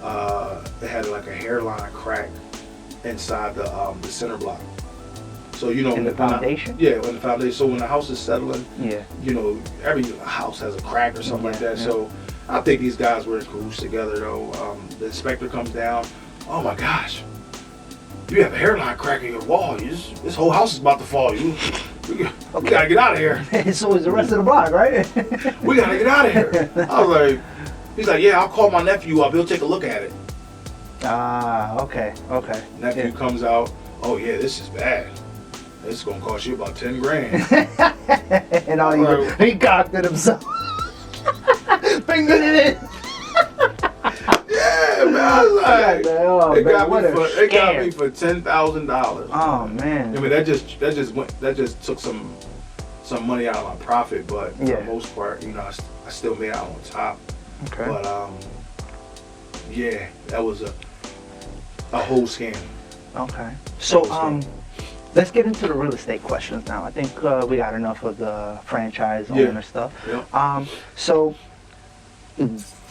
it had like a hairline crack inside the center block. So, you know, in the foundation? In the foundation. So when the house is settling, you know, every house has a crack or something like that. Yeah. So I think these guys were in cahoots together though. The inspector comes down, oh my gosh, you have a hairline crack in your wall. This whole house is about to fall. We gotta get out of here. So is the rest of the block, right? We gotta get out of here. I was like, he's like, yeah, I'll call my nephew up. He'll take a look at it. Okay. Nephew comes out, oh yeah, this is bad. It's gonna cost you about 10 grand. And he cocked it himself. Fingered it in. Yeah, man. I was like, it got me for $10,000. Oh man. I mean, that just took some money out of my profit, but for the most part, you know, I still made out on top. Okay. But yeah, that was a whole scam. Okay. So let's get into the real estate questions now. I think we got enough of the franchise owner stuff. Yeah. So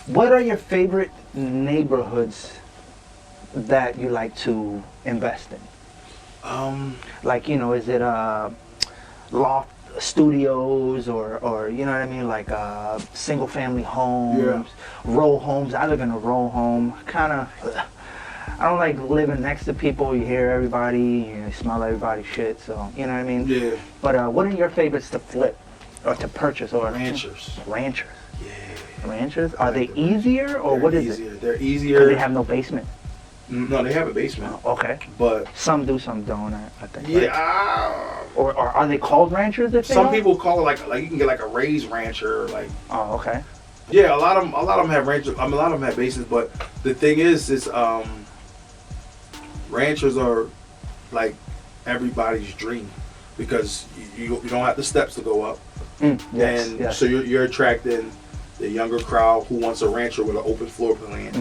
what are your favorite neighborhoods that you like to invest in? Like, is it loft studios or you know what I mean, like single family homes, row homes? I live in a row home. I don't like living next to people. You hear everybody, you smell everybody's shit. So you know what I mean. Yeah. But what are your favorites to flip or to purchase or Ranchers. Ranchers. Yeah. Ranchers. Are they easier or what is it? They're easier. Because they have no basement. No, they have a basement. Okay. But some do, some don't. I think. Yeah. Right? Or are they called ranchers? If some people call it like you can get like a raised rancher, like. Oh, okay. Yeah, a lot of them have ranchers. A lot of them have basements, but the thing is ranchers are like everybody's dream because you don't have the steps to go up, yes. So you're attracting the younger crowd who wants a rancher with an open floor plan,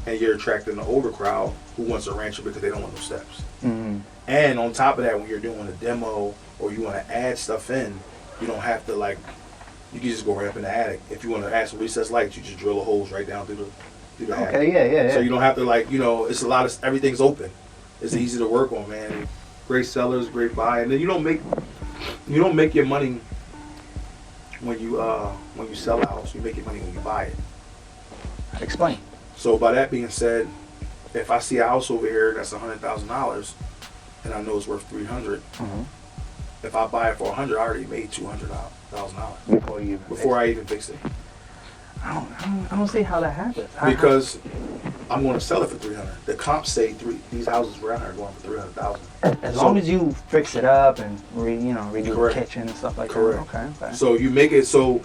and you're attracting the older crowd who wants a rancher because they don't want no steps. And on top of that, when you're doing a demo or you want to add stuff in, you don't have to you can just go right up in the attic. If you want to add some recessed lights, you just drill the holes right down through the attic. Okay, yeah. So you don't have to it's a lot of everything's open. It's easy to work on, man. Great sellers, great buy, and then you don't make your money when you sell a house. You make your money when you buy it. Explain. So by that being said, if I see a house over here that's $100,000 and I know it's worth $300, if I buy it for $100, I already made $200,000 before I even fix it. I don't see how that happens. Because I'm going to sell it for $300. The comps say these houses around here are going for $300,000. As long as you fix it up and redo the kitchen and stuff like that. Okay. So you make it so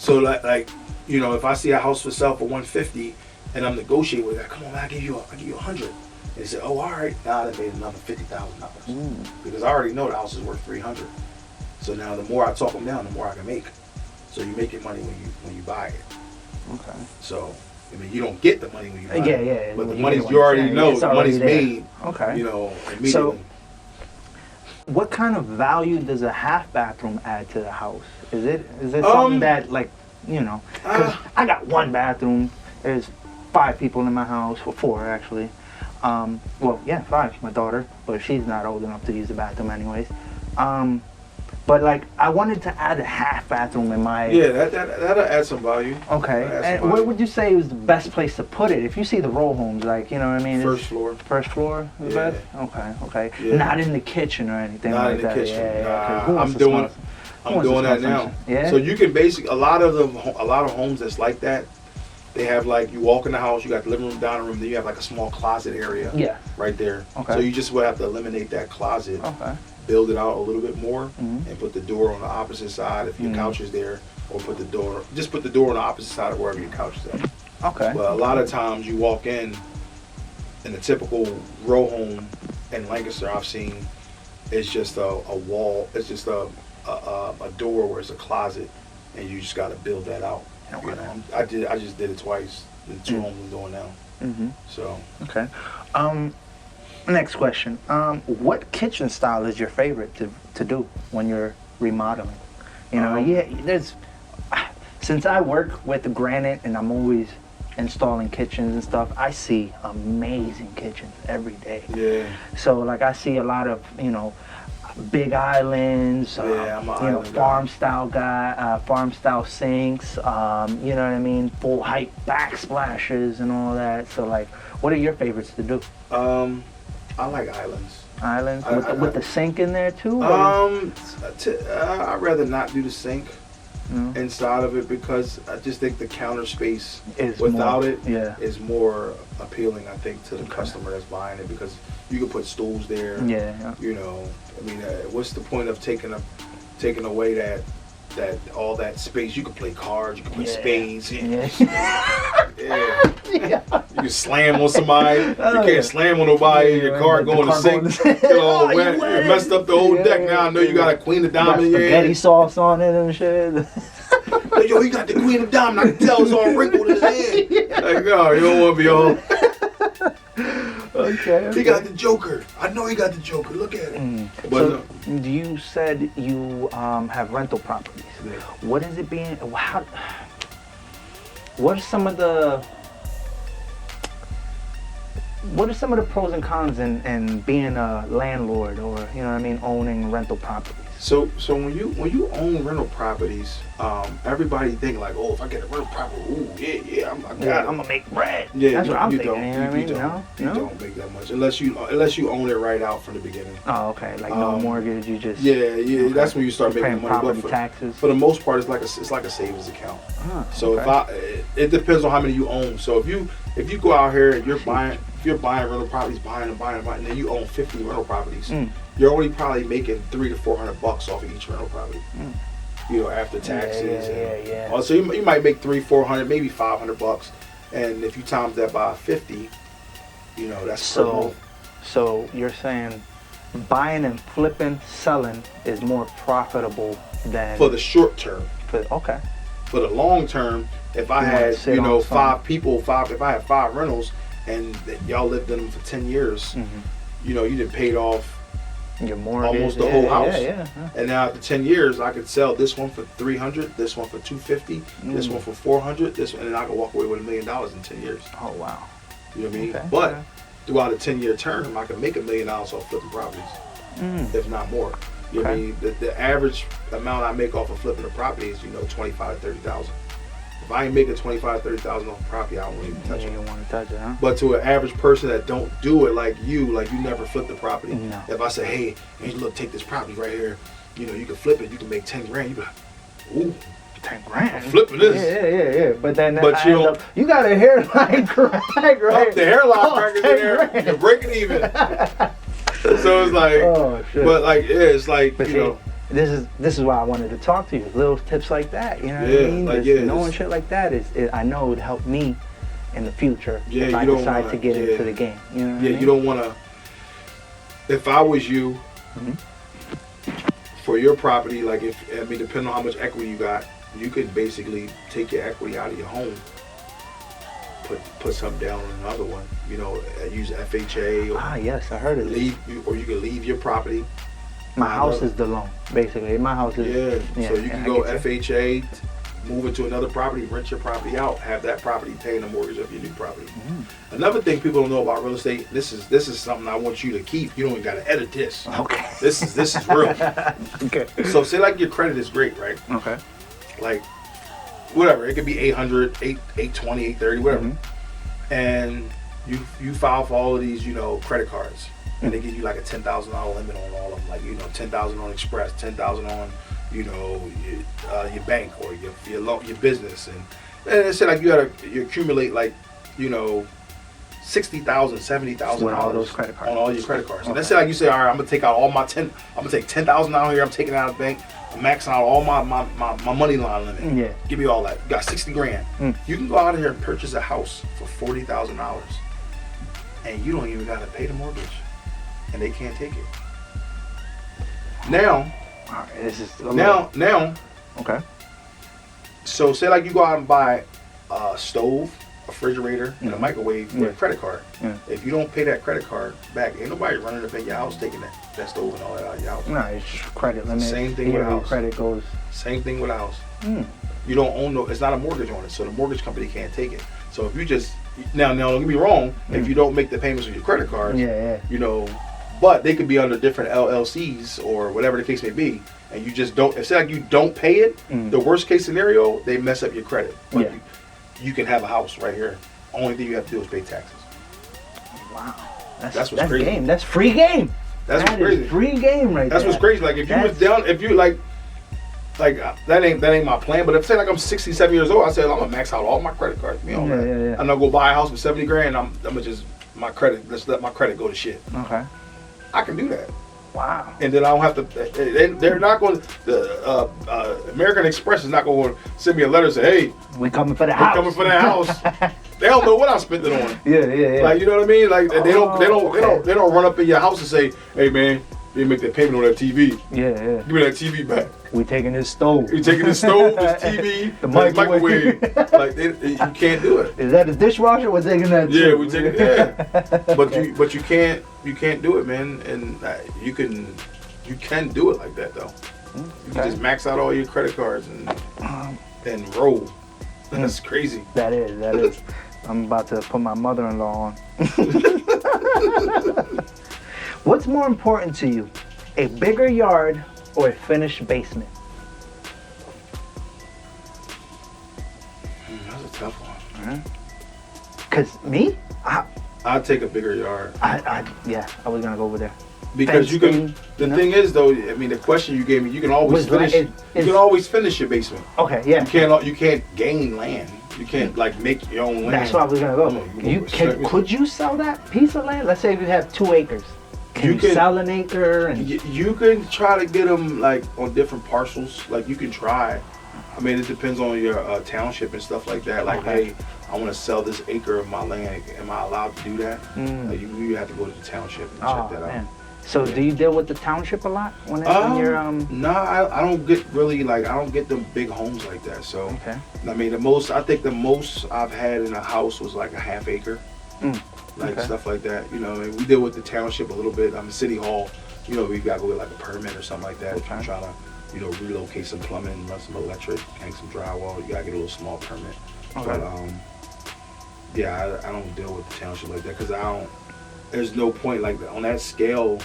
like if I see a house for sale for $150 and I'm negotiating with that, come on man, I give you $100. And they say, oh, all right, now they made another $50,000 because I already know the house is worth $300. So now the more I talk them down, the more I can make. So you make your money when you buy it. Okay. So you don't get the money when you buy it. Yeah. But the money's you already know the money's made. Okay. Immediately. So, what kind of value does a half bathroom add to the house? Is it something that because I got one bathroom. There's 5 people in my house, or 4 actually. 5. My daughter, but she's not old enough to use the bathroom anyways. But I wanted to add a half bathroom in my. Yeah, that'll add some value. Okay. And where would you say is the best place to put it? If you see the row homes, you know what I mean? First floor. First floor is best? Okay. Yeah. Not in the kitchen or anything Not like that. Not in the kitchen. Yeah. I'm doing that now. Yeah. So you can basically a lot of homes that's like that. They have you walk in the house, you got the living room, dining room, then you have a small closet area. Yeah. Right there. Okay. So you just would have to eliminate that closet. Okay. Build it out a little bit more and put the door on the opposite side if your couch is there, or put the door on the opposite side of wherever your couch is at. Okay. But a lot of times you walk in a typical row home in Lancaster, I've seen it's just a wall. It's just a door where it's a closet, and you just got to build that out. I just did it twice. The 2 homes I'm doing now. So. Okay. Next question. What kitchen style is your favorite to do when you're remodeling? Since I work with granite and I'm always installing kitchens and stuff, I see amazing kitchens every day. Yeah. So I see a lot of big islands, farm style farm style sinks, you know what I mean, full height backsplashes and all that. So what are your favorites to do? I like islands. Islands with the sink in there too? I'd rather not do the sink inside of it because I just think the counter space without it is more appealing, I think, to the customer that's buying it because you can put stools there. Yeah. What's the point of taking away that all that space? You can play cards, you can play spades. You can slam on somebody. You can't slam on nobody. Your card going to sink. You messed up the whole deck. Now I know you got a queen of diamonds in your hand. Spaghetti sauce on it and shit. Yo, he got the queen of diamonds. I can tell it's all wrinkled in his hand. No, you don't want to be all. Okay. He got the Joker. I know he got the Joker. Look at it. So you said you have rental properties. Yeah. What is it being? What are some of the what are some of the pros and cons in being a landlord, or you know what I mean, owning rental properties? So when you own rental properties, everybody think like, oh, if I get a rental property, ooh, yeah, I'm gonna make bread. Yeah, that's what I'm you thinking. don't. You know what I mean? You don't make that much unless you own it right out from the beginning. Oh, okay. Like no mortgage, you just okay. That's when you start making money. Property But taxes. For the most part, it's like a savings account. So okay. it depends on how many you own. So if you go out here and you're buying rental properties, buying, and then you own 50 rental properties, you're only probably making $300 to $400 off of each rental property. You know, after taxes. Yeah. So you might make $300-400, maybe $500, and if you times that by 50, you know that's per month. So you're saying buying and flipping, selling is more profitable than for the short term. Okay. For the long term, if I had if I had 5 rentals and y'all lived in them for 10 years, you know, you done paid off your mortgage, almost the whole house. Yeah. And now after 10 years, I could sell this one for $300, this one for $250, this one for $400, this one, and I could walk away with $1 million in 10 years. Oh wow! You know what I mean? Okay. But throughout a 10-year term, I can make $1 million off flipping properties, if not more. You know what I mean? The average amount I make off of flipping a property is, you know, $25,000 to $30,000. If I ain't making $25,000 to $30,000 off a property, I don't even touch it. You don't want to touch it, huh? But to an average person that don't do it like you never flip the property. No. If I say, hey, look, take this property right here, you know, you can flip it, you can make 10 grand. You be like, ooh, 10 grand. I'm flipping this. Yeah. But then you got a hairline crack, right? The hairline crack is in there. You're breaking even. So it's like, oh shit. But like, yeah, it's like, but you know. This is why I wanted to talk to you. Little tips like that, you know what I mean? Like, knowing shit like that I know would help me in the future if I decide to get into the game. You know what I mean? You don't want to. If I was you, for your property, like depending on how much equity you got, you could basically take your equity out of your home, put something down on another one. You know, use FHA. Or yes, I heard of this. Or you can leave your property. My house is the loan, basically. My house is... So you can go FHA, move into another property, rent your property out, have that property paying the mortgage of your new property. Another thing people don't know about real estate, this is something I want you to keep. You don't even got to edit this. Okay. This is real. Okay. So say like your credit is great, right? Okay. Like, whatever. It could be 800, 820, 830, whatever. And you file for all of these, you know, credit cards. And they give you like a $10,000 limit on all of them, like, you know, $10,000 on Express, $10,000 on, you know, your bank or your business, and they say like you accumulate like, you know, $60,000, $70,000 with all those credit cards on all your credit cards. And let's say like you say, all right, I'm gonna take out all my I'm gonna take $10,000 out here, I'm taking it out of the bank, I'm maxing out all my money line limit. Yeah. Give me all that. You got 60 grand. You can go out of here and purchase a house for $40,000, and you don't even gotta pay the mortgage. And they can't take it. Now, now. Okay. So say like you go out and buy a stove, a refrigerator, and a microwave with a credit card. If you don't pay that credit card back, ain't nobody running up in your house taking that stove and all that out of your house. No, it's just credit limit. Same thing with a house. Credit goes. Same thing with a house. You don't own it's not a mortgage on it, so the mortgage company can't take it. So if you just now don't get me wrong, if you don't make the payments with your credit cards, you know. But they could be under different LLCs or whatever the case may be, and you just don't. It's like you don't pay it. The worst case scenario, they mess up your credit. But you can have a house right here. Only thing you have to do is pay taxes. Wow, that's what's crazy. Game. That's free game. That's what's crazy. Free game right there. That's what's crazy. Like if you was down, if you like that ain't my plan. But if say like I'm 67 years old, I say I'm gonna max out all my credit cards. I'm not gonna go buy a house for 70 grand. I'm gonna just let's let my credit go to shit. Okay. I can do that. Wow. And then I don't have to. They're not going. American Express is not going to send me a letter and say, "Hey, we coming for the house. We coming for that house." They don't know what I spent it on. Yeah. Like, you know what I mean? Like they don't run up in your house and say, "Hey man, you make that payment on that TV. Yeah. Give me that TV back. We taking this stove. You taking this stove, this TV, the microwave. Like you can't do it. Is that the dishwasher? We're taking that. Yeah, we taking it. But you can't do it, man. And you can do it like that though. You can just max out all your credit cards and roll. That's crazy. That is. I'm about to put my mother-in-law on. What's more important to you, a bigger yard or a finished basement? That's a tough one. Cause me, I'd take a bigger yard. Yeah, I was gonna go over there. Because you can. The thing is, though, I mean, the question you gave me, you can always finish. You can always finish your basement. Okay, yeah. You can't gain land. You can't like make your own land. That's where I was gonna go. Could you sell that piece of land? Let's say if you have 2 acres. Can you sell an acre? And you can try to get them like on different parcels. Like you can try. I mean, it depends on your township and stuff like that. Like, hey, I want to sell this acre of my land. Am I allowed to do that? Like, you have to go to the township and check that out. So do you deal with the township a lot when you're No, I don't get really like I don't get them big homes like that. So okay. I mean I think the most I've had in a house was like a half acre. Like stuff like that. You know, I mean, we deal with the township a little bit. City hall, you know, we gotta go with like a permit or something like that. If you're trying to, you know, relocate some plumbing, run some electric, hang some drywall, you gotta get a little small permit. But yeah, I don't deal with the township like that because there's no point like on that scale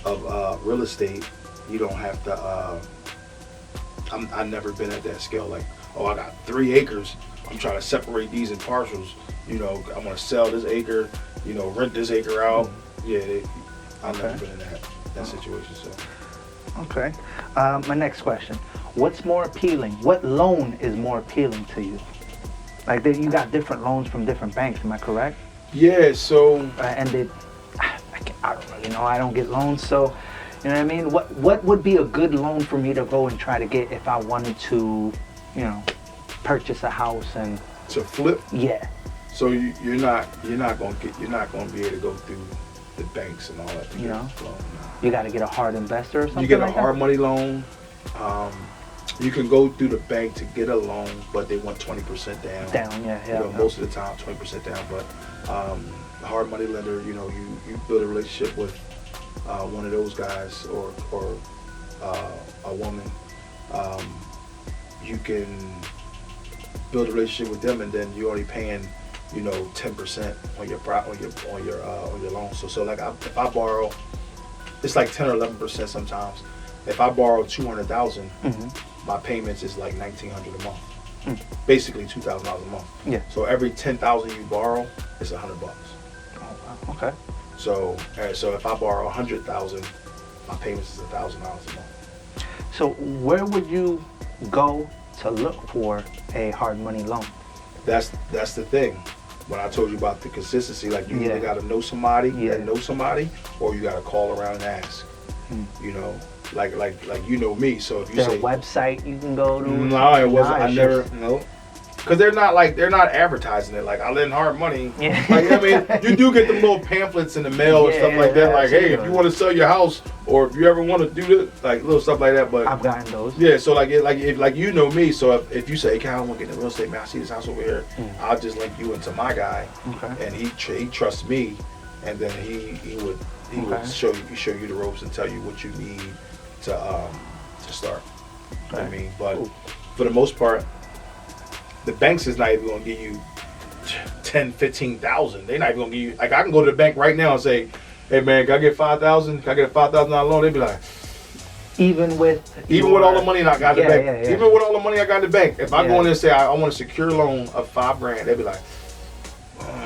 of real estate. You don't have to. I've never been at that scale. Like, oh, I got 3 acres. I'm trying to separate these in parcels. You know, I want to sell this acre. You know, rent this acre out. Yeah, I've never been in that situation. So. Okay. My next question: what's more appealing? What loan is more appealing to you? Like, you got different loans from different banks. Am I correct? Yeah. So. And I don't really know. I don't get loans, so you know what I mean. What would be a good loan for me to go and try to get if I wanted to, you know, purchase a house and to flip? Yeah. So you're not gonna be able to go through the banks and all that to get a loan. You got to get a hard investor or something. You get a like hard money loan. You can go through the bank to get a loan, but they want 20% down. Yeah. You know, most of the time 20% down, but a hard money lender, you know, you build a relationship with one of those guys or a woman. You can build a relationship with them, and then you're already paying, you know, 10% on your loan. So like if I borrow, it's like 10 or 11% sometimes. If I borrow $200,000, my payments is like $1,900 a month. Basically $2,000 a month. Yeah. So every $10,000 you borrow, it's $100. Oh wow. Okay. So if I borrow $100,000, my payments is $1,000 a month. So where would you go to look for a hard money loan? That's the thing. When I told you about the consistency, like you either got to know somebody that knows somebody, or you got to call around and ask. You know, like you know me. So if you say website you can go to. No, it wasn't. I never. No. Because they're not advertising it. Like, I lend hard money. Yeah. Like, I mean, you do get them little pamphlets in the mail and stuff like that. Like, hey, if you want to sell your house, or if you ever want to do this, like little stuff like that. But I've gotten those. Yeah. So like you know me. So if you say, hey, I want to get in real estate, man, I see this house over here. I'll just link you into my guy, and he trusts me, and then he would show you the ropes and tell you what you need to start. Okay. I mean, but for the most part, the banks is not even gonna give you 10, 15,000. They're not even gonna give you. Like, I can go to the bank right now and say, "Hey man, can I get 5,000? Can I get a $5,000 loan?" They'd be like, even with all the money I got in the bank, even with all the money I got in the bank, if I go in there and say I want a secure loan of $5,000, they'd be like,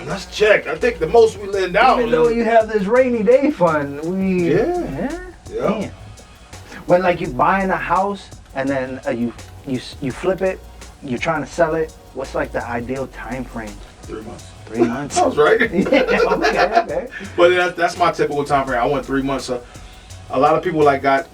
let's check. I think the most we lend out. Even though you have this rainy day fund, yeah. When like you buying a house and then you flip it. You're trying to sell it. What's like the ideal time frame? 3 months. 3 months. Sounds right. Okay. But that's my typical time frame. I want 3 months. So a lot of people I got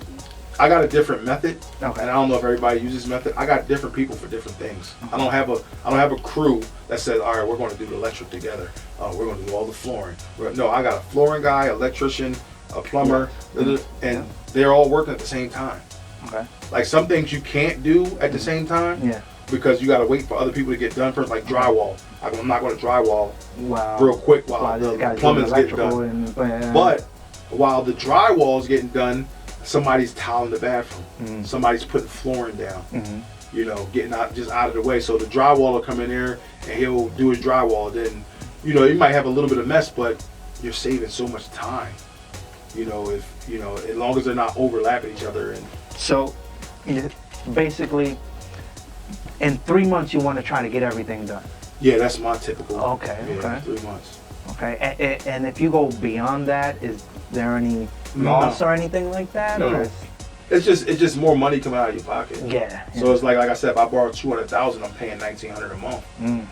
a different method, and I don't know if everybody uses this method. I got different people for different things. I don't have a crew that says, all right, we're going to do the electric together. We're going to do all the flooring. No, I got a flooring guy, electrician, a plumber, and they're all working at the same time. Okay. Like some things you can't do at the same time. Yeah. Because you got to wait for other people to get done first, like drywall. I'm not going to drywall real quick while the plumbing's getting done. But while the drywall is getting done, somebody's tiling the bathroom. Somebody's putting flooring down. You know, getting out of the way. So the drywall will come in there and he'll do his drywall. Then, you know, you might have a little bit of mess, but you're saving so much time. You know, if you know, as long as they're not overlapping each other. And So, basically, in 3 months, you want to try to get everything done. yeah, that's my typical. Okay, yeah, okay. 3 months. Okay, and if you go beyond that, is there any loss or anything like that? No. Or It's just more money coming out of your pocket. yeah. So it's like I said, if I borrow 200,000, I'm paying 1,900 a month. Mm.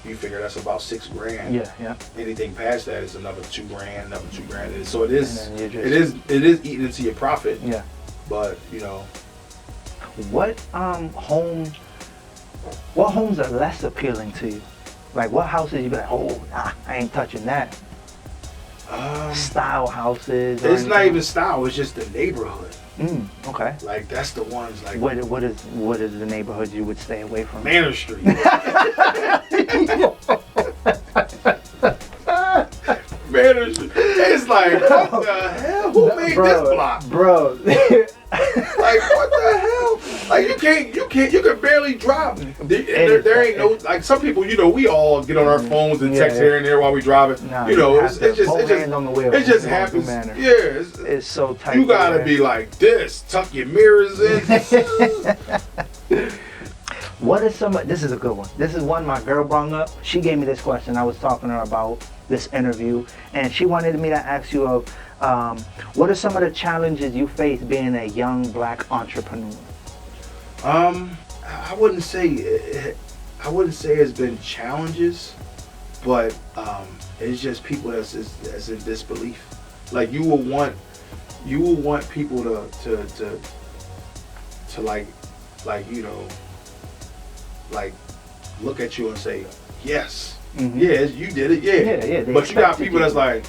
You figure that's about $6,000. Yeah, yeah. Anything past that is another $2,000, another $2,000. So it is, And then you're just- it is eating into your profit. Yeah. But you know, What homes are less appealing to you? Like what houses you be like, oh, nah, I ain't touching that. Style houses. Or it's not anything? even style. It's just the neighborhood. Okay. Like that's the ones like What is the neighborhood you would stay away from? Manor Street. Manor Street. It's like what the hell? Who made this block? Bro. Like what the hell? Like you can barely drive. There ain't no like some people. You know, we all get on our phones and text here and there while we driving. Nah, you know, you it have to just hand on the wheel. it just Walk happens. through manner. Yeah, It's so tight. you gotta be like this. Tuck your mirrors in. What is this is a good one. This is one my girl brought up. She gave me this question. I was talking to her about this interview, and she wanted me to ask you of what are some of the challenges you face being a young black entrepreneur? I wouldn't say it's been challenges, but it's just people that's in disbelief. Like you will want people to like you know like look at you and say yes, yeah, you did it, yeah. But you got people that's like,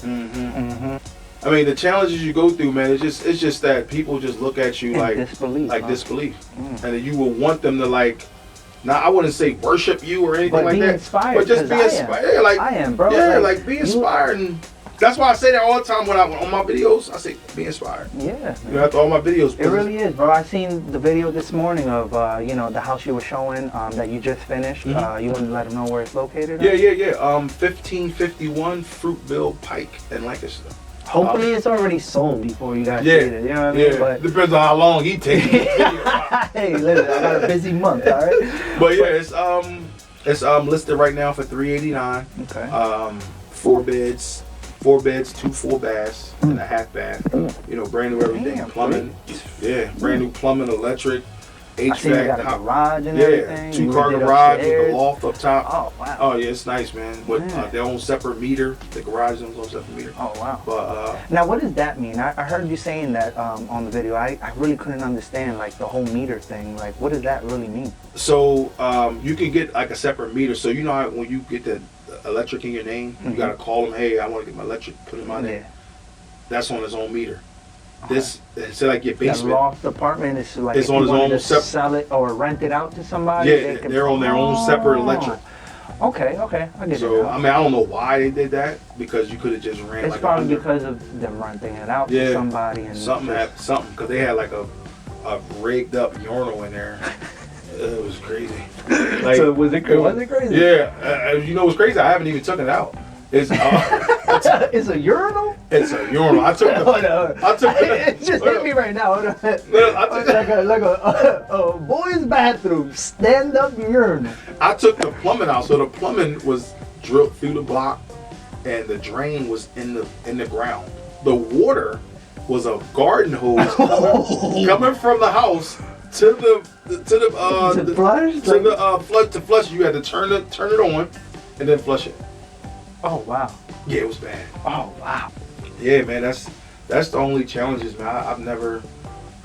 I mean, the challenges you go through, man, it's just that people just look at you like disbelief, and then you will want them to like. Now, I wouldn't say worship you or anything But like be that, inspired, but just be 'cause inspired. Yeah, like I am, bro. Yeah, like be inspired, and that's why I say that all the time when on my videos. I say be inspired. Yeah. You know, after all my videos. It really is, bro. I seen the video this morning of the house you were showing that you just finished. You want to let them know where it's located? Yeah. 1551 Fruitville Pike in Lancaster. Hopefully it's already sold before you guys see Yeah, it. You know what I mean? But depends on how long he takes. hey, listen, I got a busy month, all right? But yeah, it's listed right now for $389. Okay. 4 beds, 2 full baths, and a half bath. You know, brand new everything, Damn, plumbing. Yeah, brand new plumbing, electric, HVAC. I see you got a garage and everything. 2-car You did garage with upstairs. the loft up top. Oh, wow. Oh yeah, it's nice, man. With their own separate meter. The garage is own separate meter. Oh, wow. But Now, what does that mean? I heard you saying that on the video. I really couldn't understand, like, the whole meter thing. Like, what does that really mean? so you can get like a separate meter. So you know how when you get the electric in your name, you gotta call them. Hey, I want to get my electric put in my name. Yeah. That's on his own meter. This it's like your That basement. loft apartment is like It's if on you his wanted own to separate- sell it or rent it out to somebody. Yeah, they're on their own separate electric. Okay, I get it. So now. I mean, I don't know why they did that because you could have just ran It's like probably a because of them renting it out to somebody and something because they had like a rigged up urinal in there. It was crazy. Like, So was it crazy? Yeah, you know what's crazy? I haven't even took it out. It's It's a urinal? it's a urinal. I took It just hit me right now. Hold on. like a boy's bathroom, stand up urinal. I took the plumbing out. So the plumbing was drilled through the block, and the drain was in the ground. The water was a garden hose coming from the house to flush. You had to turn it on and then flush it. Oh wow. Yeah, it was bad. Oh wow. Yeah, man, that's the only challenges, man.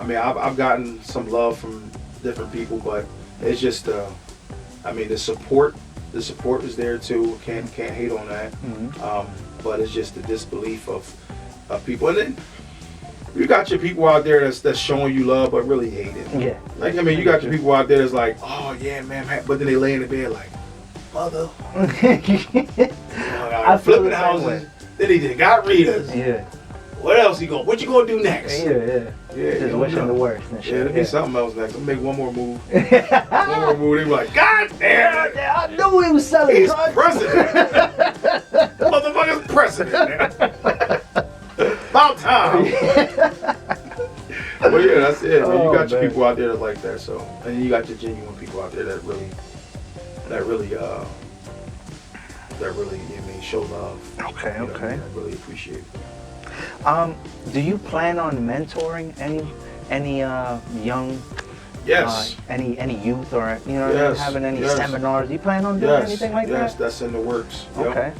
I've gotten some love from different people, but it's just the support is there too. Can't hate on that. But it's just the disbelief of people, and then you got your people out there that's showing you love but really hate it. Yeah. Like you got your people out there that's like, oh yeah, man, but then they lay in the bed like, mother. I feel Flipping the same houses. way. Then he got Rita's. Yeah. What else what you gonna do next? Yeah. Just wishing the worst and Yeah, shit. there'll be something else next. I'm gonna make one more move. One more move. They be like, God damn it! I knew he was selling He's drugs. president. Motherfucker's president. About time. But yeah, that's it, man. You got your people out there that like that, so, and you got your genuine people out there that really, you know what I mean, show love. Okay, You know what I okay. mean? I really appreciate it. Do you plan on mentoring any young, Yes. any youth or Yes, having any yes. seminars? You plan on doing anything like yes, that? that's in the works. Yep. Okay.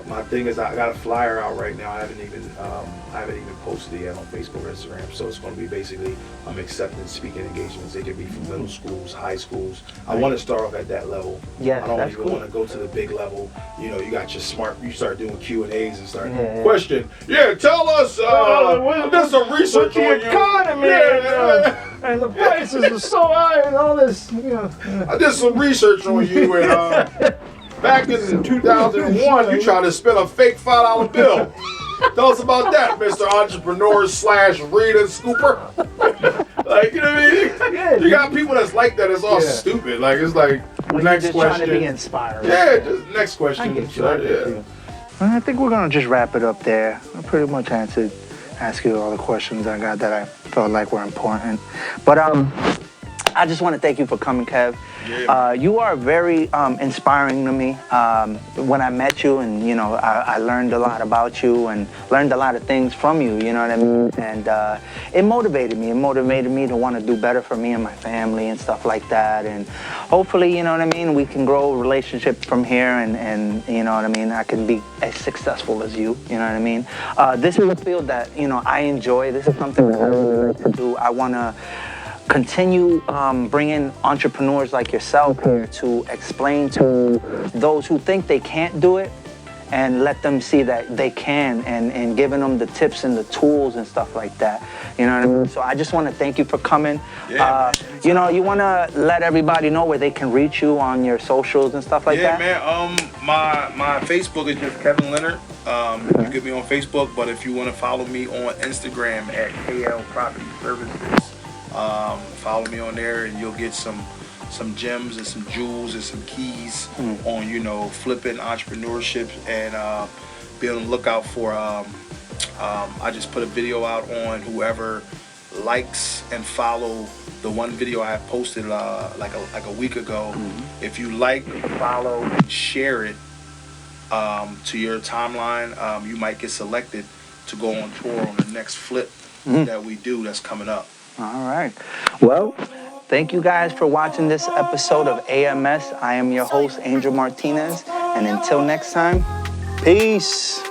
My thing is I got a flyer out right now. I haven't even posted it yet on Facebook or Instagram. So it's going to be basically accepting speaking engagements. They could be from middle schools, high schools. I want to start off at that level. Yeah, I don't that's even cool. want to go to the big level. You know, you got your you start doing Q&As and start Yeah. question. Yeah, tell us. I did some research on the economy and the prices are so high and all this. I did some research on you and back in 2001, you tried to spend a fake $5 bill. Tell us about that, Mr. Entrepreneur / Reader Scooper. Like, you know what I mean? Yeah. You got people that's like that. It's all stupid. Like, it's like, next just question. trying to be inspired. Yeah, just next question. I get you. So, I get you. I think we're gonna just wrap it up there. I pretty much answered, ask you all the questions I got that I felt like were important. But I just want to thank you for coming, Kev. Yeah. You are very inspiring to me. When I met you, and I learned a lot about you and learned a lot of things from you. You know what I mean? And it motivated me. It motivated me to want to do better for me and my family and stuff like that. And hopefully, you know what I mean, we can grow a relationship from here. And you know what I mean, I can be as successful as you. You know what I mean? This is a field that I enjoy. This is something that I really like to do. I want to continue bringing entrepreneurs like yourself here to explain to those who think they can't do it and let them see that they can, and giving them the tips and the tools and stuff like that. You know what I mean? So I just want to thank you for coming. Yeah, you want to let everybody know where they can reach you on your socials and stuff like that? Yeah, man. My Facebook is just Kevin Leonard. You can get me on Facebook, but if you want to follow me on Instagram at KL Property Services, follow me on there and you'll get some gems and some jewels and some keys on flipping entrepreneurship, and be on the lookout for I just put a video out on whoever likes and follow the one video I posted like a week ago. If you like, follow, and share it to your timeline, you might get selected to go on tour on the next flip that we do that's coming up. All right. Well, thank you guys for watching this episode of AMS. I am your host, Angel Martinez. And until next time, peace.